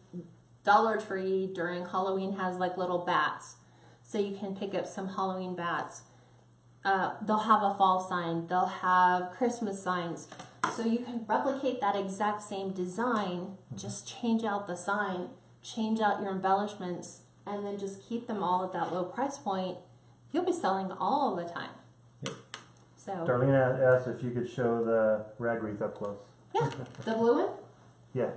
Dollar Tree during Halloween has like little bats. So you can pick up some Halloween bats. They'll have a fall sign. They'll have Christmas signs. So you can replicate that exact same design, just change out the sign, change out your embellishments, and then just keep them all at that low price point. You'll be selling all the time. Yep. So Darlene asked if you could show the rag wreath up close. yeah, the blue one? Yeah.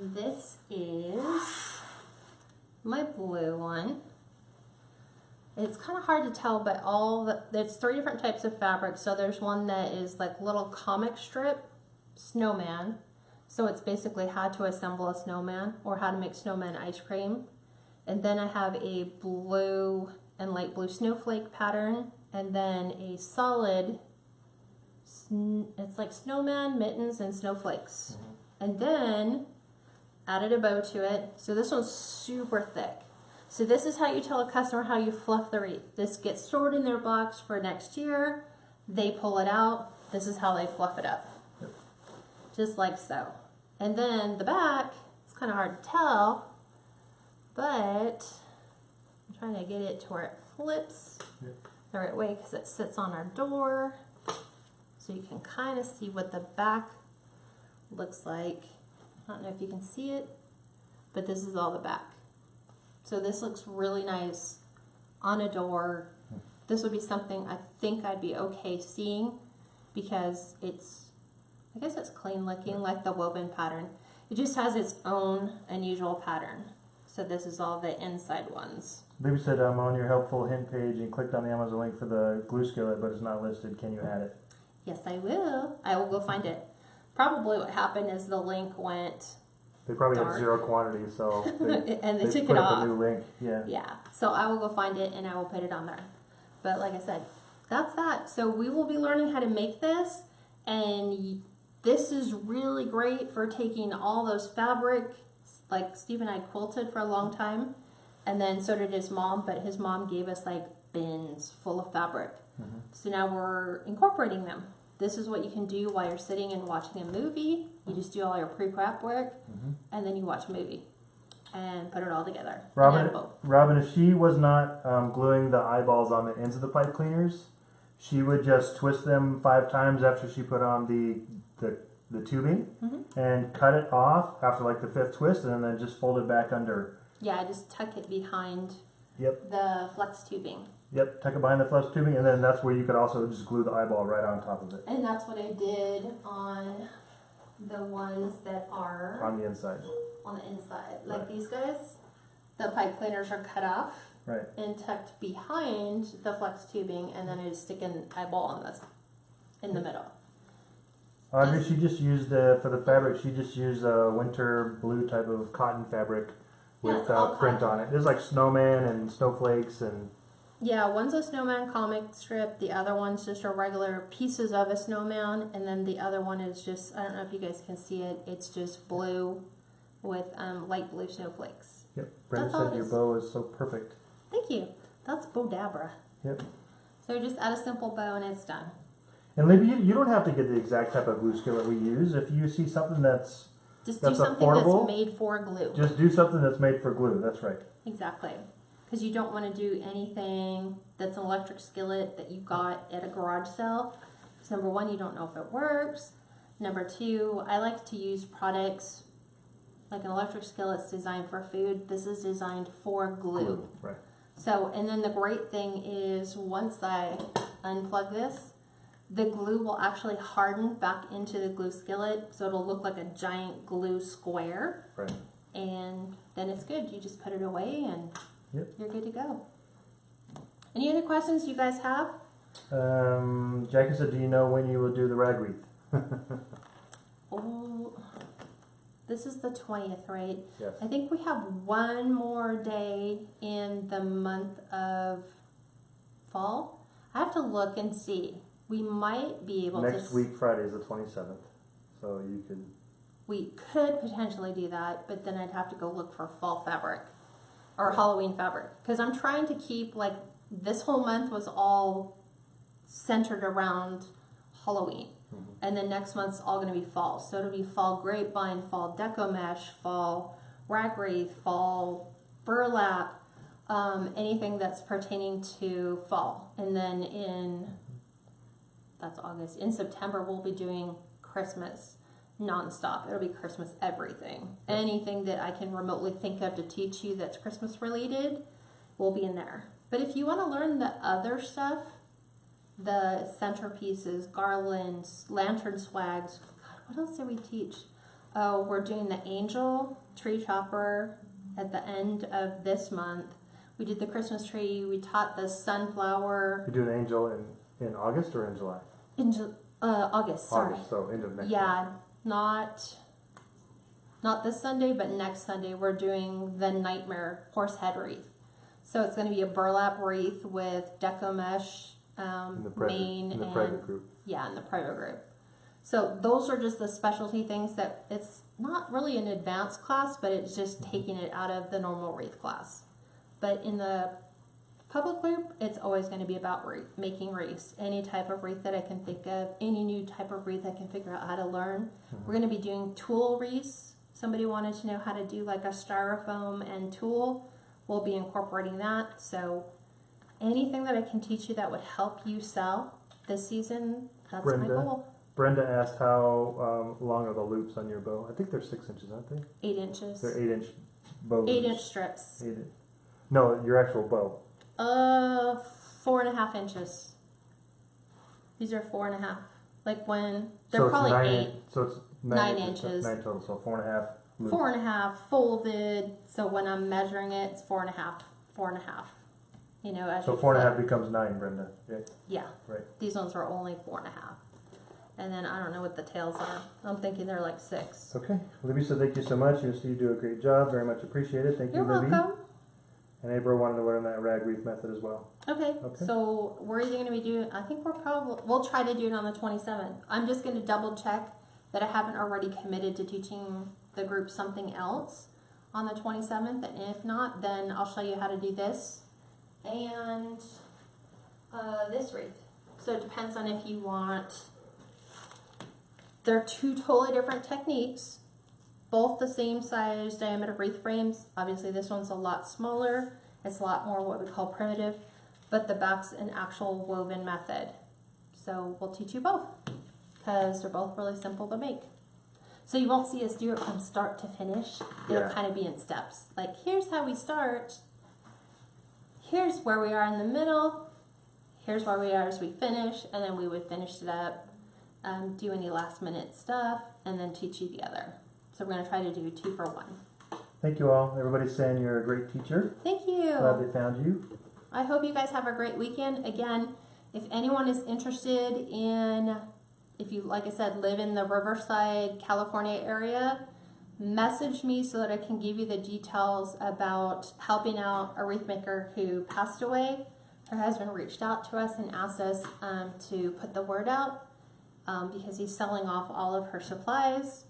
This is my blue one. It's kind of hard to tell, but there's 3 different types of fabric. So there's one that is like little comic strip, snowman. So it's basically how to assemble a snowman or how to make snowman ice cream. And then I have a blue and light blue snowflake pattern, and then a solid, it's like snowman, mittens, and snowflakes. And then added a bow to it. So this one's super thick. So this is how you tell a customer how you fluff the wreath. This gets stored in their box for next year. They pull it out. This is how they fluff it up. Just like so. And then the back, it's kind of hard to tell, but I'm trying to get it to where it flips the right way because it sits on our door. So you can kind of see what the back looks like. I don't know if you can see it, but this is all the back. So this looks really nice on a door. This would be something I think I'd be okay seeing because it's, I guess it's clean looking like the woven pattern. It just has its own unusual pattern. So this is all the inside ones. Baby said I'm on your helpful hint page and clicked on the Amazon link for the glue skillet, but it's not listed. Can you add it? Yes, I will. I will go find it. Probably what happened is the link went They probably dark. had zero quantity, so they, and they took put it up off. a new link. Yeah. Yeah. So I will go find it and I will put it on there. But like I said, that's that. So we will be learning how to make this, and this is really great for taking all those fabric, like Steve and I quilted for a long time, and then so did his mom, but his mom gave us like bins full of fabric. So now we're incorporating them. This is what you can do while you're sitting and watching a movie. You just do all your pre-prep work, and then you watch a movie and put it all together. Robin, if she was not gluing the eyeballs on the ends of the pipe cleaners, she would just twist them 5 times after she put on the tubing and cut it off after like the 5th twist, and then just fold it back under. Yeah, I just tuck it behind Yep. the flex tubing. Yep, tuck it behind the flex tubing, and then that's where you could also just glue the eyeball right on top of it. And that's what I did on the ones that are On the inside. on the inside. Like these guys, the pipe cleaners are cut off Right. and tucked behind the flex tubing, and then I just stick an eyeball on this in the middle. Audrey, she just used, for the fabric, she just used a winter blue type of cotton fabric Yeah, with it's all print cotton. on it. There's like snowman and snowflakes and... Yeah, one's a snowman comic strip, the other one's just a regular pieces of a snowman, and then the other one is just, I don't know if you guys can see it, it's just blue with light blue snowflakes. Yep, Brenda That's all said it your is. bow is so perfect. Thank you. That's Bodabra. Yep. So just add a simple bow and it's done. And Libby, you don't have to get the exact type of glue skillet we use. If you see something that's Just That's do something affordable. that's made for glue. just do something that's made for glue. That's right. Exactly. Because you don't want to do anything that's an electric skillet that you got at a garage sale. Because number one, you don't know if it works. Number two, I like to use products like an electric skillet's designed for food. This is designed for glue. Right. So, and then the great thing is once I unplug this, the glue will actually harden back into the glue skillet. So it'll look like a giant glue square. Right. And then it's good. You just put it away and Yep. you're good to go. Any other questions you guys have? Jackie said, do you know when you will do the rag wreath? Oh, this is the 20th, right? Yes. I think we have one more day in the month of fall. I have to look and see. We might be able to... Next week, Friday is the 27th. So you could... We could potentially do that, but then I'd have to go look for fall fabric or Halloween fabric. Because I'm trying to keep, like, this whole month was all centered around Halloween. And then next month's all going to be fall. So it'll be fall grapevine, fall deco mesh, fall rag wreath, fall burlap, anything that's pertaining to fall. And then that's August. In September, we'll be doing Christmas nonstop. It'll be Christmas everything. Anything that I can remotely think of to teach you that's Christmas related will be in there. But if you want to learn the other stuff, the centerpieces, garlands, lantern swags, God, what else did we teach? Oh, we're doing the angel tree topper at the end of this month. We did the Christmas tree. We taught the sunflower. You do an angel in August or in July? August, sorry. August, so end of next month. Yeah, not this Sunday, but next Sunday we're doing the Nightmare horse head wreath. So it's going to be a burlap wreath with Deco mesh, In the and private group. yeah, in the private group. So those are just the specialty things that it's not really an advanced class, but it's just taking it out of the normal wreath class. But in the public group, it's always going to be about making wreaths. Any type of wreath that I can think of, any new type of wreath I can figure out how to learn. We're going to be doing tool wreaths. Somebody wanted to know how to do like a styrofoam and tool. We'll be incorporating that. So anything that I can teach you that would help you sell this season, that's my goal. Brenda asked how long are the loops on your bow? I think they're 6 inches, aren't they? 8 inches. They're 8-inch bow 8 loops. inch strips. No, your actual bow. 4.5 inches. These are 4.5. Like when they're So probably it's 8. So it's 9 inches. 9 total, so 4.5 loops. 4.5 folded. So when I'm measuring it, it's 4.5. 4.5. You know, as So you 4.5 flip. becomes 9, Brenda. Yeah. Yeah. Right. These ones are only 4.5. And then I don't know what the tails are. I'm thinking they're like 6. Okay. Libby said thank you so much. You do a great job. Very much appreciated. Thank you, You're Libby. welcome. And April wanted to learn that rag wreath method as well. Okay. Okay. So we're either going to be doing, I think we'll try to do it on the 27th. I'm just going to double check that I haven't already committed to teaching the group something else on the 27th. And if not, then I'll show you how to do this and this wreath. So it depends on if you want, they're 2 totally different techniques. Both the same size diameter wreath frames. Obviously this one's a lot smaller. It's a lot more what we call primitive, but the back's an actual woven method. So we'll teach you both because they're both really simple to make. So you won't see us do it from start to finish. It'll kind of be in steps. Like here's how we start. Here's where we are in the middle. Here's where we are as we finish, and then we would finish it up, do any last minute stuff, and then teach you the other. So we're going to try to do 2 for 1. Thank you all. Everybody's saying you're a great teacher. Thank you. Glad they found you. I hope you guys have a great weekend. Again, if anyone is interested in, if you, like I said, live in the Riverside, California area, message me so that I can give you the details about helping out a wreath maker who passed away. Her husband reached out to us and asked us to put the word out because he's selling off all of her supplies.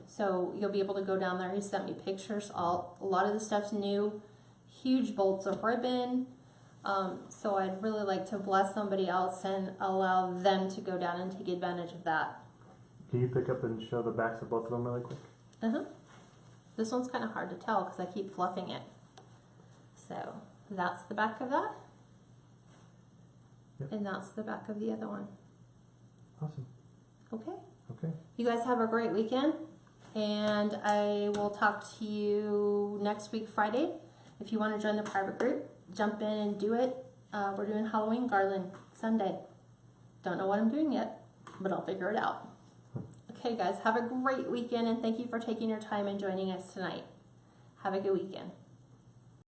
So you'll be able to go down there. He sent me pictures. A lot of the stuff's new. Huge bolts of ribbon. So I'd really like to bless somebody else and allow them to go down and take advantage of that. Can you pick up and show the backs of both of them really quick? This one's kind of hard to tell because I keep fluffing it. So that's the back of that. Yep. And that's the back of the other one. Awesome. Okay. Okay. You guys have a great weekend, and I will talk to you next week, Friday. If you want to join the private group, jump in and do it. We're doing Halloween garland Sunday. Don't know what I'm doing yet, but I'll figure it out. Okay, guys, have a great weekend, and thank you for taking your time and joining us tonight. Have a good weekend.